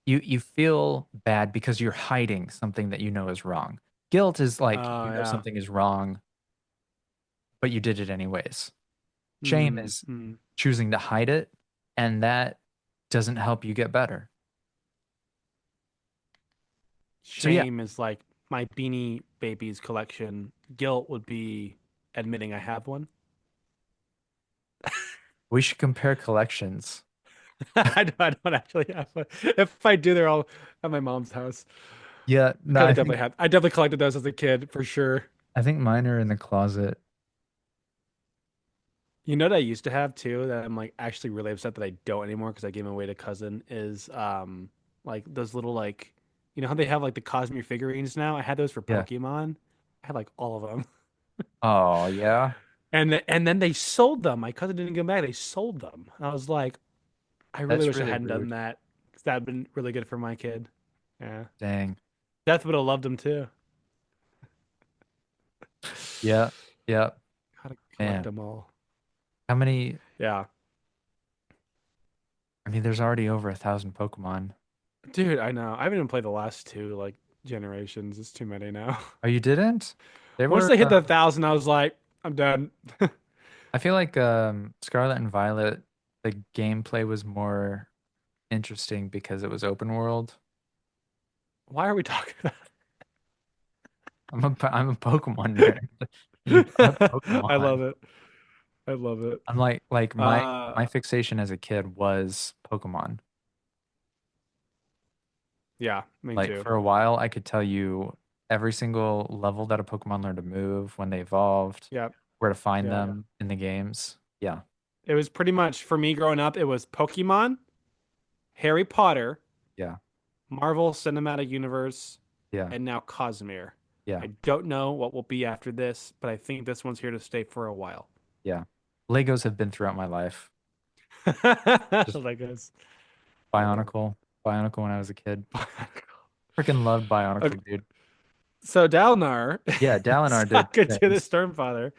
You feel bad because you're hiding something that you know is wrong. Guilt is like Oh you know yeah. something is wrong, but you did it anyways. Shame Mm, is mm. choosing to hide it, and that doesn't help you get better. So yeah, Shame is like my Beanie Babies collection. Guilt would be admitting I have one. we should compare collections. I don't actually have one. If I do, they're all at my mom's house. Yeah, no, Because I definitely collected those as a kid for sure. I think mine are in the closet. You know what I used to have too that I'm like actually really upset that I don't anymore because I gave them away to cousin is like those little like how they have like the Cosmere figurines now? I had those for Yeah. Pokemon. I had like all of them. Oh, yeah. And then they sold them. My cousin didn't give them back. They sold them. And I was like, I really That's wish I really hadn't done rude. that because that'd been really good for my kid. Yeah. Dang. Death would have loved them too. Yeah. Yeah. Gotta collect Man. them all. How many? Yeah. I mean, there's already over 1,000 Pokemon. Dude, I know. I haven't even played the last two like generations. It's too many now. Oh, you didn't? They Once were, they hit the 1,000, I was like, I'm done. I feel like Scarlet and Violet, the gameplay was more interesting because it was open world. Why are we talking about I'm a Pokemon nerd. You love it? I Pokemon. love it. I love it. I'm like my Uh, fixation as a kid was Pokemon. yeah, me Like too. for a while, I could tell you every single level that a Pokemon learned to move, when they evolved, Yep, where to find yep. them in the games. Yeah, It was pretty much for me growing up. It was Pokemon, Harry Potter, yeah, Marvel Cinematic Universe, yeah, and now Cosmere. yeah, I don't know what will be after this, but I think this one's here to stay for a while. yeah. Legos have been throughout my life. Just Legos. I love Bionicle, Bionicle when I was a kid. it. Freaking loved Okay, Bionicle, dude. so Dalinar Yeah, is Dalinar did talking to the things. Stormfather,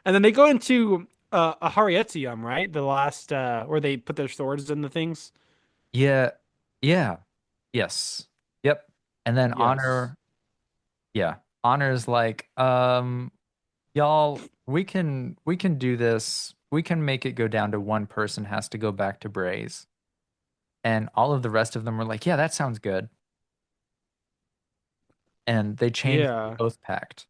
and then they go into a Harietium, right? The last where they put their swords in the things. Yeah, yeah, yes, yep. And then Yes. Honor, yeah, Honor is like, y'all, we can do this. We can make it go down to one person has to go back to Braze. And all of the rest of them were like, yeah, that sounds good. And they changed the Yeah. oath pact.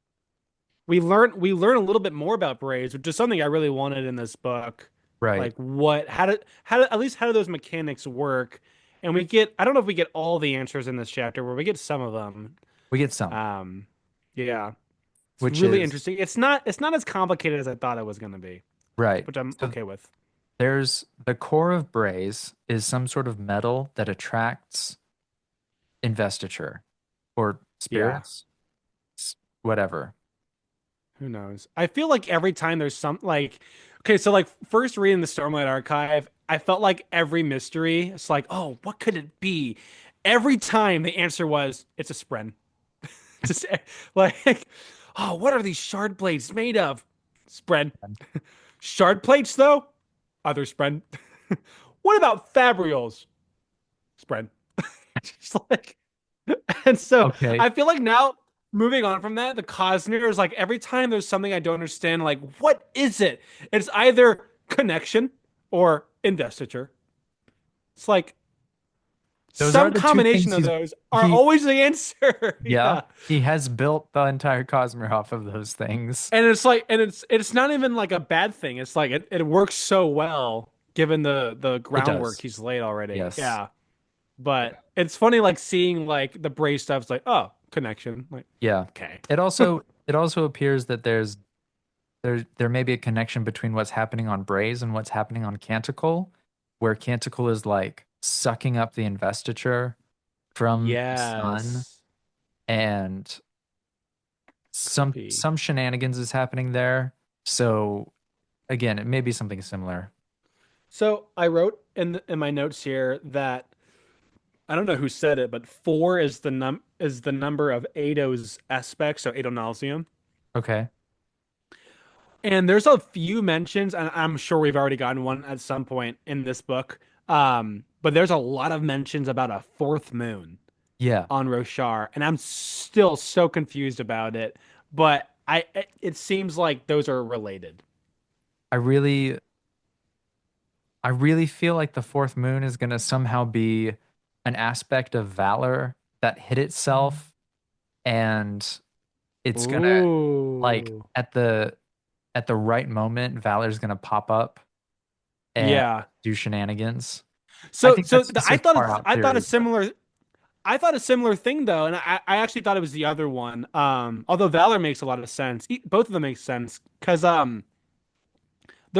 We learn a little bit more about Braves, which is something I really wanted in this book. Right. Like how do those mechanics work? And I don't know if we get all the answers in this chapter, but we get some of them. We get some, Um, yeah. It's which really is interesting. It's not as complicated as I thought it was going to be, right. which I'm So okay with. there's the core of Braze is some sort of metal that attracts investiture or Yeah. spirits, whatever. Who knows? I feel like every time there's some like okay, so like first reading the Stormlight Archive, I felt like every mystery, it's like, oh, what could it be? Every time the answer was it's a spren. Just like, oh, what are these shard blades made of? Spren. Shard plates though? Other spren. What about fabrials? Spren. Just like and so Okay. I feel like now moving on from that, the Cosmere is like every time there's something I don't understand, like what is it? It's either connection or investiture. It's like Those are some the two combination things of those are he always the answer. yeah, Yeah. he has built the entire Cosmere off of those things. And it's like and it's not even like a bad thing. It's like it works so well given the It groundwork does. he's laid already. Yes. Yeah. But it's funny like seeing like the Bray stuff's like, oh, connection. Like, Yeah. okay. It also appears that there may be a connection between what's happening on Braze and what's happening on Canticle, where Canticle is like sucking up the investiture from the sun, Yes. and Could some be. some shenanigans is happening there. So again, it may be something similar. So I wrote in my notes here that I don't know who said it, but four is the number of Ado's aspects, so Adonalsium. Okay. And there's a few mentions, and I'm sure we've already gotten one at some point in this book. But there's a lot of mentions about a fourth moon Yeah. on Roshar, and I'm still so confused about it. But it seems like those are related. I really I really feel like the fourth moon is gonna somehow be an aspect of valor that hit itself and it's gonna like Ooh. at the right moment, valor's gonna pop up and Yeah. do shenanigans. I So think that's just a far out I thought a theory, but similar thing though, and I actually thought it was the other one. Although Valor makes a lot of sense. Both of them make sense because they're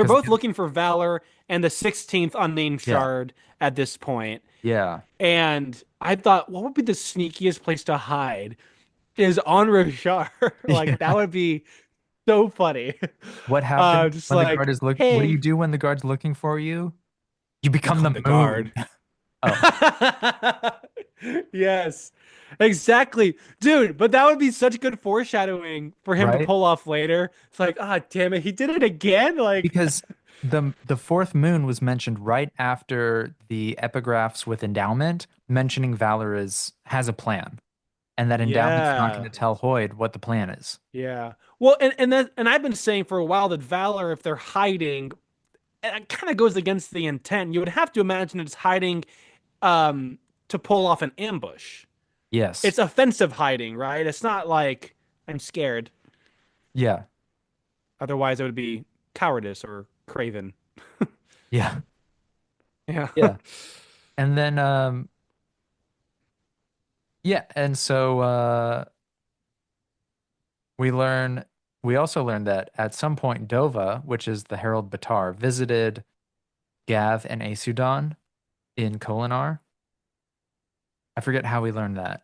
because both looking for Valor and the 16th unnamed yeah, shard at this point. yeah, And I thought, what would be the sneakiest place to hide? Is on Roshar. Like that yeah. would be so funny. What happens Just when the guard like, is look? What do you hey, do when the guard's looking for you? You become become the the moon. guard. Oh, Yes, exactly, dude. But that would be such good foreshadowing for him to right? pull off later. It's like, ah, damn it, he did it again. Like, Because the fourth moon was mentioned right after the epigraphs with endowment, mentioning Valor has a plan, and that endowment's not going yeah, to tell Hoyd what the plan is. yeah. Well, and I've been saying for a while that Valor, if they're hiding, it kind of goes against the intent. You would have to imagine it's hiding, um, to pull off an ambush. Yes. It's offensive hiding, right? It's not like I'm scared. Yeah. Otherwise, it would be cowardice or craven. Yeah. Yeah. Yeah. And then yeah, and so we learn we also learned that at some point Dova, which is the Herald Batar, visited Gav and Asudan in Kolinar. I forget how we learned that,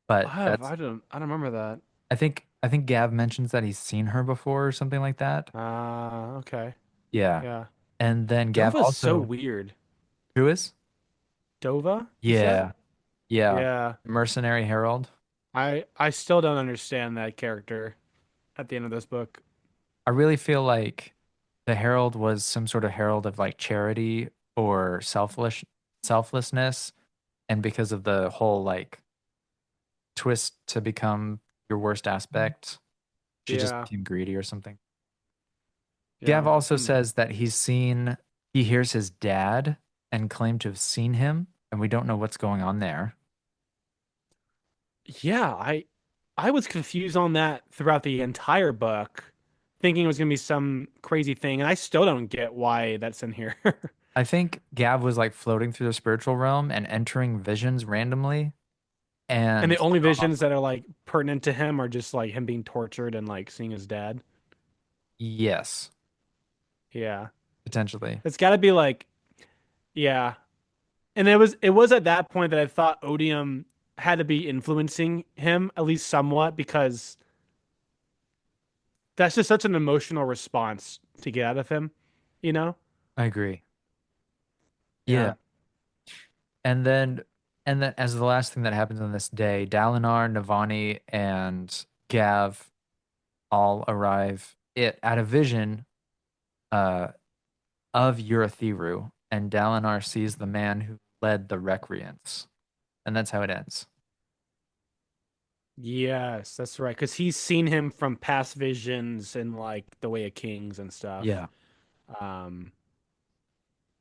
but that's I don't remember that. I think Gav mentions that he's seen her before or something like that. Okay. Yeah. Yeah. And then Gav Dova's so also weird. who is? Dova, you said? Yeah. Yeah. Yeah. Mercenary Herald. I still don't understand that character at the end of this book. I really feel like the Herald was some sort of herald of like charity or selflessness, and because of the whole like twist to become your worst aspect, she just Yeah. became greedy or something. Gav Yeah. also Hmm. says that he hears his dad and claimed to have seen him, and we don't know what's going on there. Yeah, I was confused on that throughout the entire book, thinking it was gonna be some crazy thing, and I still don't get why that's in here. I think Gav was like floating through the spiritual realm and entering visions randomly And the and only saw, visions that are like pertinent to him are just like him being tortured and like seeing his dad. yes, Yeah. potentially. It's got to be like, yeah. And it was at that point that I thought Odium had to be influencing him at least somewhat because that's just such an emotional response to get out of him, you know? I agree. Yeah. Yeah. And then and then as the last thing that happens on this day, Dalinar, Navani, and Gav all arrive at a vision uh of Urithiru, and Dalinar sees the man who led the Recreants. And that's how it ends. Yes, that's right. Because he's seen him from past visions and like the Way of Kings and stuff, Yeah. um,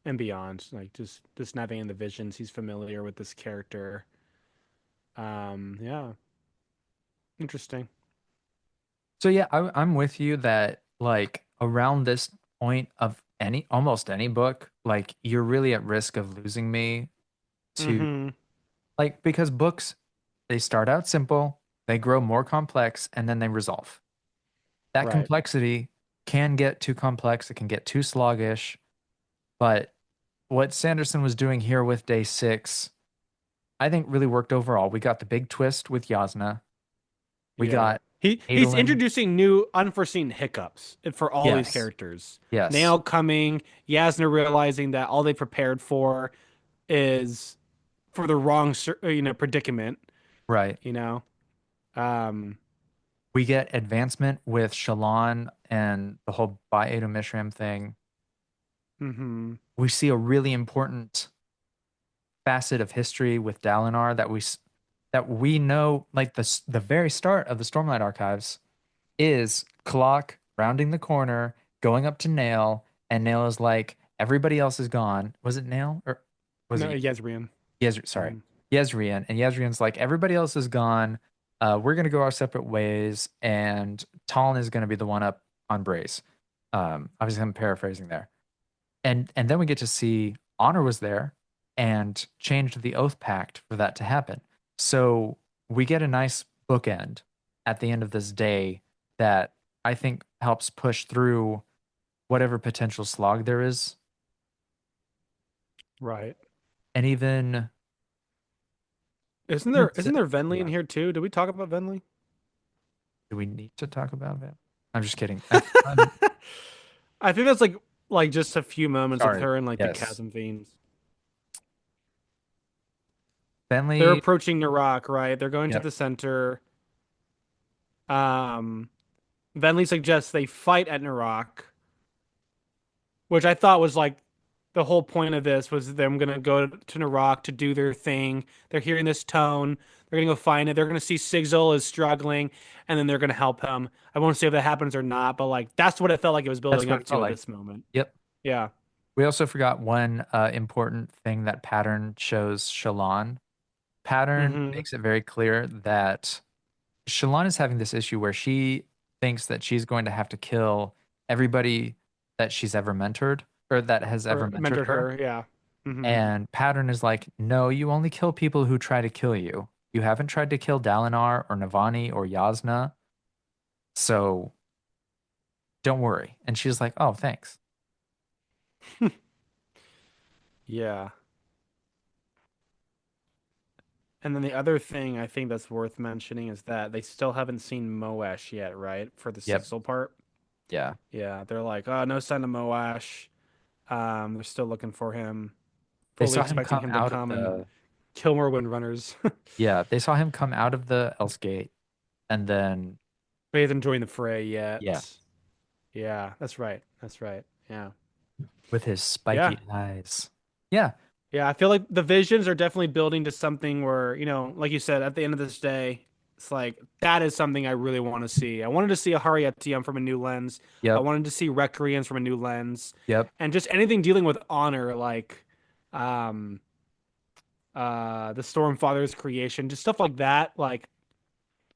and beyond. Like just navigating the visions, he's familiar with this character. Yeah, interesting. So yeah, I'm with you that like around this point of any almost any book, like you're really at risk of losing me to Hmm. like because books they start out simple, they grow more complex, and then they resolve. That Right. complexity can get too complex, it can get too sluggish, but what Sanderson was doing here with day 6, I think really worked overall. We got the big twist with Yasna. We Yeah. got He's Adolin. introducing new unforeseen hiccups for all these Yes. characters. Yes. Nale coming, Yasna realizing that all they prepared for is for the wrong predicament, Right. you know. Um We get advancement with Shallan and the whole Ba'edo Mishram thing. mhm. We see a really important facet of history with Dalinar that we know, like the very start of the Stormlight Archives is Clock rounding the corner, going up to Nail, and Nail is like, everybody else is gone. Was it Nail or was No, it Yezrian. Sorry, Mhm. Yezrian? And Yezrian's like, everybody else is gone. We're gonna go our separate ways, and Talon is gonna be the one up on Brace. Obviously, I'm paraphrasing there. And then we get to see Honor was there and changed the oath pact for that to happen. So we get a nice bookend at the end of this day that I think helps push through whatever potential slog there is. Right. And even Isn't even there isn't there Venli in yeah, here too? Did we talk about Venli? do we need to talk about that? I'm just kidding. I think that's like just a few moments with Sorry. her and like the Yes. chasm fiends. They're Bentley. approaching Narak, right? They're going to Yep. the center. Um, Venli suggests they fight at Narak, which I thought was like the whole point of this was them gonna go to Narak to do their thing. They're hearing this tone. They're gonna go find it. They're gonna see Sigzil is struggling, and then they're gonna help him. I won't say if that happens or not, but like that's what it felt like it was That's building what up it felt to at like. this moment. Yep. Yeah. We also forgot one important thing that Pattern shows Shallan. Pattern Hmm. makes it very clear that Shallan is having this issue where she thinks that she's going to have to kill everybody that she's ever mentored or that has ever Or mentored mentored her. her. Yeah. Hmm. And Pattern is like, no, you only kill people who try to kill you. You haven't tried to kill Dalinar or Navani or Yasna, so don't worry. And she's like, oh, thanks. Yeah. And then the other thing I think that's worth mentioning is that they still haven't seen Moash yet, right? For the Yep. Sixel part. Yeah. Yeah, they're like, oh, no sign of Moash. They're still looking for him, They fully saw him expecting come him to out of come and the kill more Windrunners. Yeah, they saw him come out of the El's Gate and then But he hasn't joined the fray yeah, yet. Yeah, that's right. That's right. Yeah. with his Yeah. spiky eyes. Yeah, Yeah, I feel like the visions are definitely building to something where, like you said, at the end of this day, it's like that is something I really want to see. I wanted to see a Hariyatiam from a new lens. I yep, wanted to see Requiems from a new lens. yep. And just anything dealing with honor, like um the Stormfather's creation, just stuff like that. Like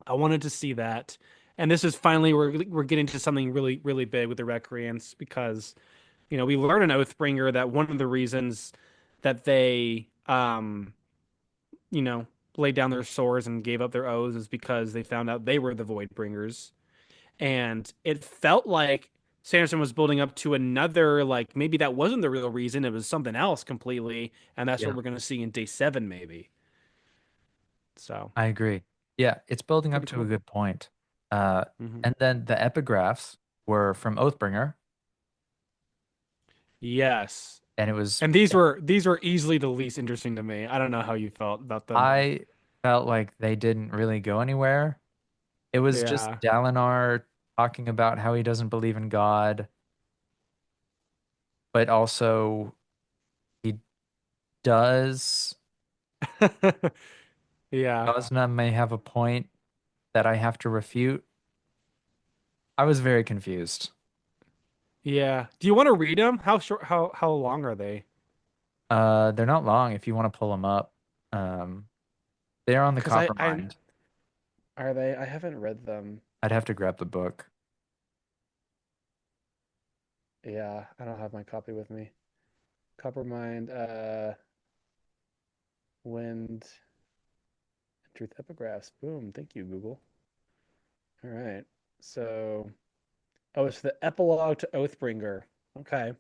I wanted to see that. And this is finally we're getting to something really, really big with the Recreants because we learn in Oathbringer that one of the reasons that they you know, laid down their swords and gave up their oaths is because they found out they were the Void Bringers. And it felt like Sanderson was building up to another, like maybe that wasn't the real reason, it was something else completely, and that's what Yeah, we're gonna see in day 7, maybe. So I agree. Yeah, it's building up pretty to a cool. good point. Uh, Hmm. and then the epigraphs were from Oathbringer, Yes. and it was And these were easily the least interesting to me. I don't know how you felt about them. I felt like they didn't really go anywhere. It was just Yeah. Dalinar talking about how he doesn't believe in God, but also he does. Yeah. Gosna may have a point that I have to refute. I was very confused. Yeah. Do you want to read them? How short how long are they? They're not long if you want to pull them up. Um, they're on the Because I Copper I Mind. are they I haven't read them. I'd have to grab the book. Yeah, I don't have my copy with me. Coppermind, Wind, and Truth Epigraphs. Boom. Thank you, Google. All right. So, oh, it's the epilogue to Oathbringer. Okay.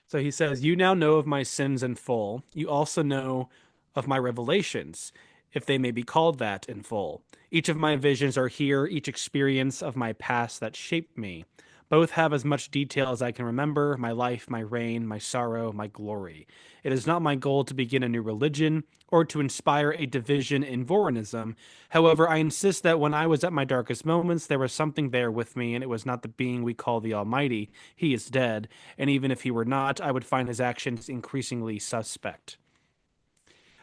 So he says, "You now know of my sins in full. You also know of my revelations. if they may be called that, in full. Each of my visions are here, each experience of my past that shaped me. Both have as much detail as I can remember, my life, my reign, my sorrow, my glory. It is not my goal to begin a new religion or to inspire a division in Vorinism. However, I insist that when I was at my darkest moments, there was something there with me, and it was not the being we call the Almighty. He is dead, and even if he were not, I would find his actions increasingly suspect.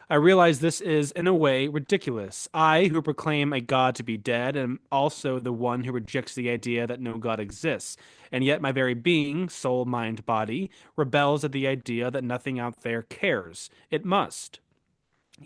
I realize this is, in a way, ridiculous. I, who proclaim a God to be dead, am also the one who rejects the idea that no God exists. And yet, my very being, soul, mind, body, rebels at the idea that nothing out there cares. It must.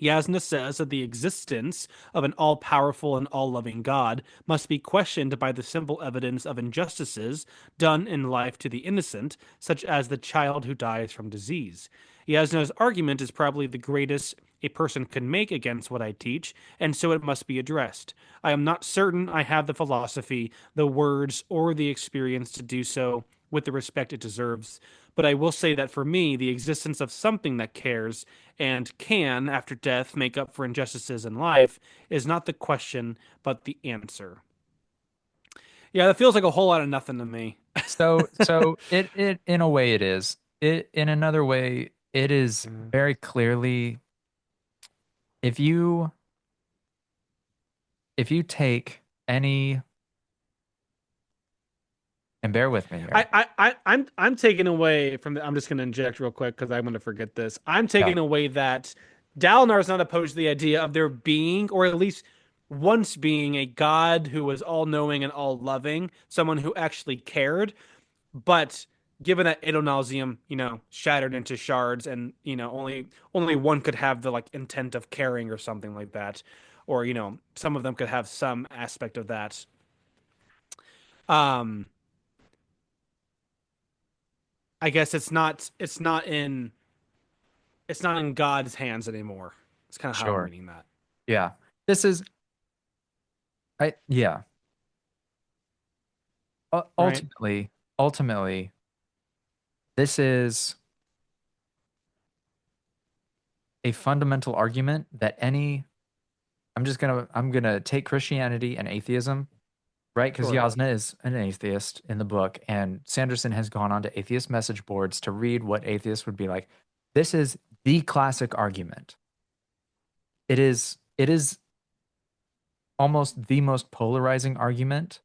Yasna says that the existence of an all powerful and all loving God must be questioned by the simple evidence of injustices done in life to the innocent, such as the child who dies from disease. Yasna's argument is probably the greatest a person can make against what I teach, and so it must be addressed. I am not certain I have the philosophy, the words, or the experience to do so with the respect it deserves, but I will say that for me, the existence of something that cares and can, after death, make up for injustices in life is not the question, but the answer. Yeah, that feels like a whole lot of nothing to me. So it in a way it is. It in another way it is Mm. very clearly if you if you take any and bear with me here. I'm taking away from the. I'm just going to inject real quick because I'm going to forget this. I'm Yeah, taking away that Dalinar is not opposed to the idea of there being, or at least once being, a god who was all knowing and all loving, someone who actually cared. But given that Adonalsium, shattered into shards, and only one could have the like intent of caring or something like that, or some of them could have some aspect of that. Um, I guess it's not in God's hands anymore. It's kind of how I'm sure. reading that. Yeah. This is I yeah. Right? Ultimately, this is a fundamental argument that any I'm gonna take Christianity and atheism, right? Because Sure. Yasna is an atheist in the book, and Sanderson has gone onto atheist message boards to read what atheists would be like. This is the classic argument. It is almost the most polarizing argument.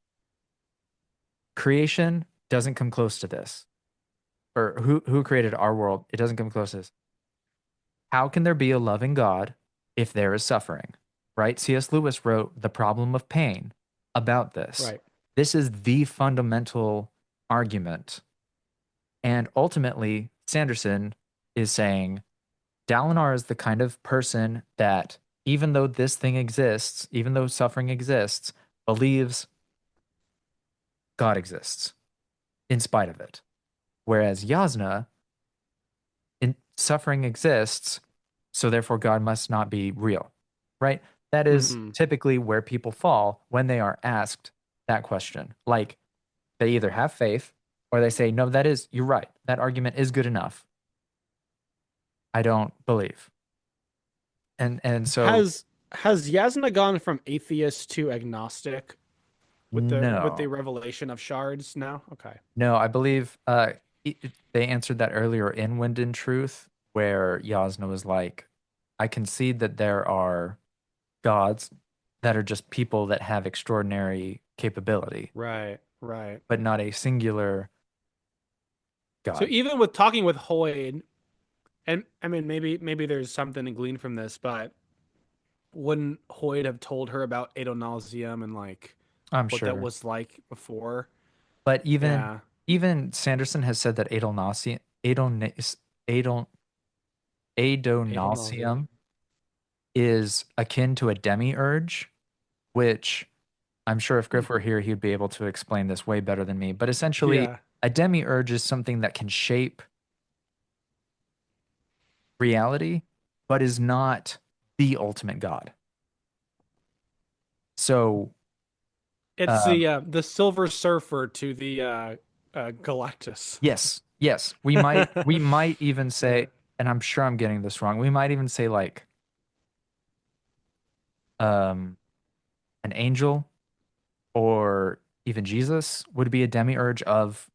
Creation doesn't come close to this. Or who created our world? It doesn't come close to this. How can there be a loving God if there is suffering? Right? C.S. Lewis wrote The Problem of Pain about this. Right. This is the fundamental argument. And ultimately, Sanderson is saying Dalinar is the kind of person that, even though this thing exists, even though suffering exists, believes God exists in spite of it. Whereas Yasna, suffering exists, so therefore God must not be real, right? That is Hmm. typically where people fall when they are asked that question. Like they either have faith or they say, no, you're right. That argument is good enough. I don't believe. And so Has Yasna gone from atheist to agnostic with the no, revelation of shards now? Okay. no, I believe they answered that earlier in Wind in Truth, where Yasna was like, I concede that there are gods that are just people that have extraordinary capability, Right. Right. but not a singular So god. even with talking with Hoyd, and I mean maybe there's something to glean from this, but wouldn't Hoyd have told her about Adonalsium and like I'm what that sure. was like before? But Yeah. even Sanderson has said that Adon, Adonalsium. Adonalsium is akin to a demiurge, which I'm sure if Hmm. Griff were here, he'd be able to explain this way better than me. But essentially, Yeah. a demiurge is something that can shape reality, but is not the ultimate god. So, It's um, the Silver Surfer to the Galactus. yes, yes, we might even Yeah. say, and I'm sure I'm getting this wrong. We might even say like um, an angel or even Jesus would be a demiurge of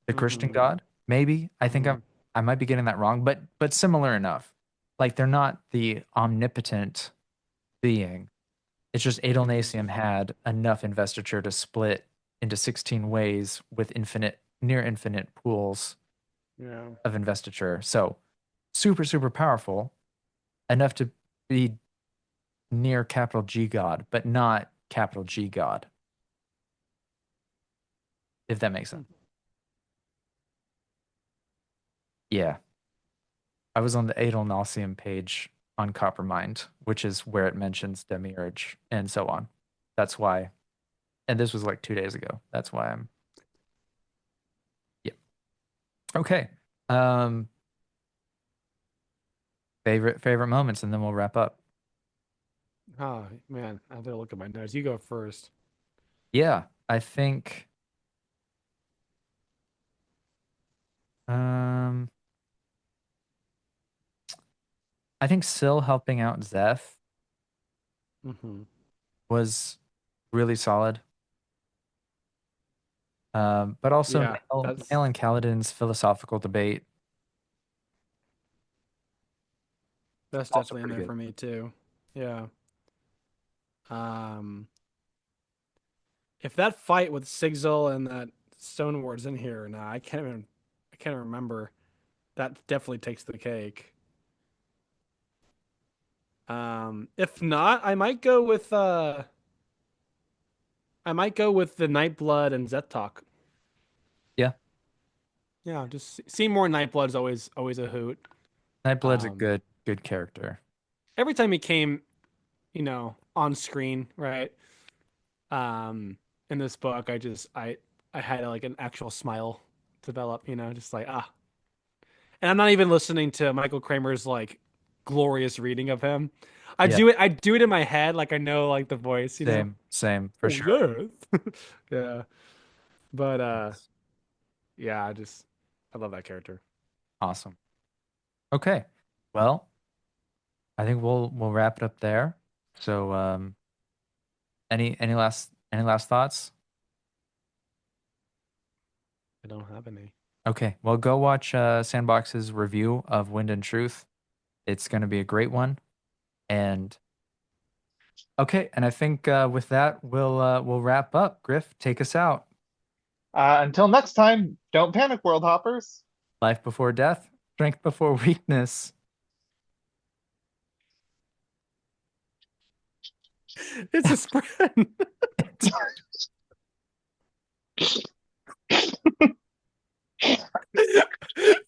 the Christian Mm-hmm. God. Maybe. I think Mm-hmm. I might be getting that wrong, but similar enough. Like they're not the omnipotent being. It's just Adonasium had enough investiture to split into 16 ways with near infinite pools Yeah. of investiture. So super, super powerful, enough to be near capital G God, but not capital G God, if that makes sense. Yeah. I was on the Adonasium page on Coppermind, which is where it mentions Demiurge and so on. That's why, and this was like 2 days ago. That's why yeah. Okay. Um, favorite moments, and then we'll wrap up. Oh man, I have to look at my notes. You go first. Yeah, um I think Syl helping out Szeth Mm-hmm. was really solid. But also Yeah, Nale and Kaladin's philosophical debate that's also definitely in pretty there good. for me too. Yeah. Um, if that fight with Sigzil and that Stoneward's in here, nah, I can't remember. That definitely takes the cake. If not, I might go with the Nightblood and Zeth talk. Yeah, Yeah, just seeing more Nightblood is always a hoot. Nightblood's a Um, good character. every time he came, on screen, right? In this book, I had like an actual smile develop, just like and I'm not even listening to Michael Kramer's like glorious reading of him. Yeah, I do it in my head, like I know like the voice. same for Oh sure. yes. Yeah. But Yes. yeah, I love that character. Awesome. Okay. Well, I think we'll wrap it up there. So, any last thoughts? I don't have any. Okay. Well, go watch Sandbox's review of Wind and Truth. It's going to be a great one. And okay, and I think with that we'll wrap up. Griff, take us out. Until next time, don't panic, world hoppers. Life before death, strength before weakness. It's a spread. Do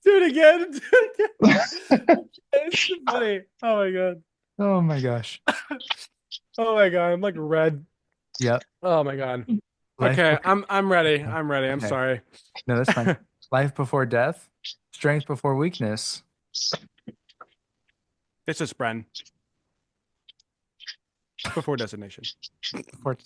it again. Do it again. It's funny. Oh my god. Oh my gosh. Oh my god. I'm like red. Yep. Oh my god. Life Okay, before. I'm ready. I'm ready. I'm Okay. sorry. No, that's fine. Life before death, strength before weakness. It's a spread before destination. Before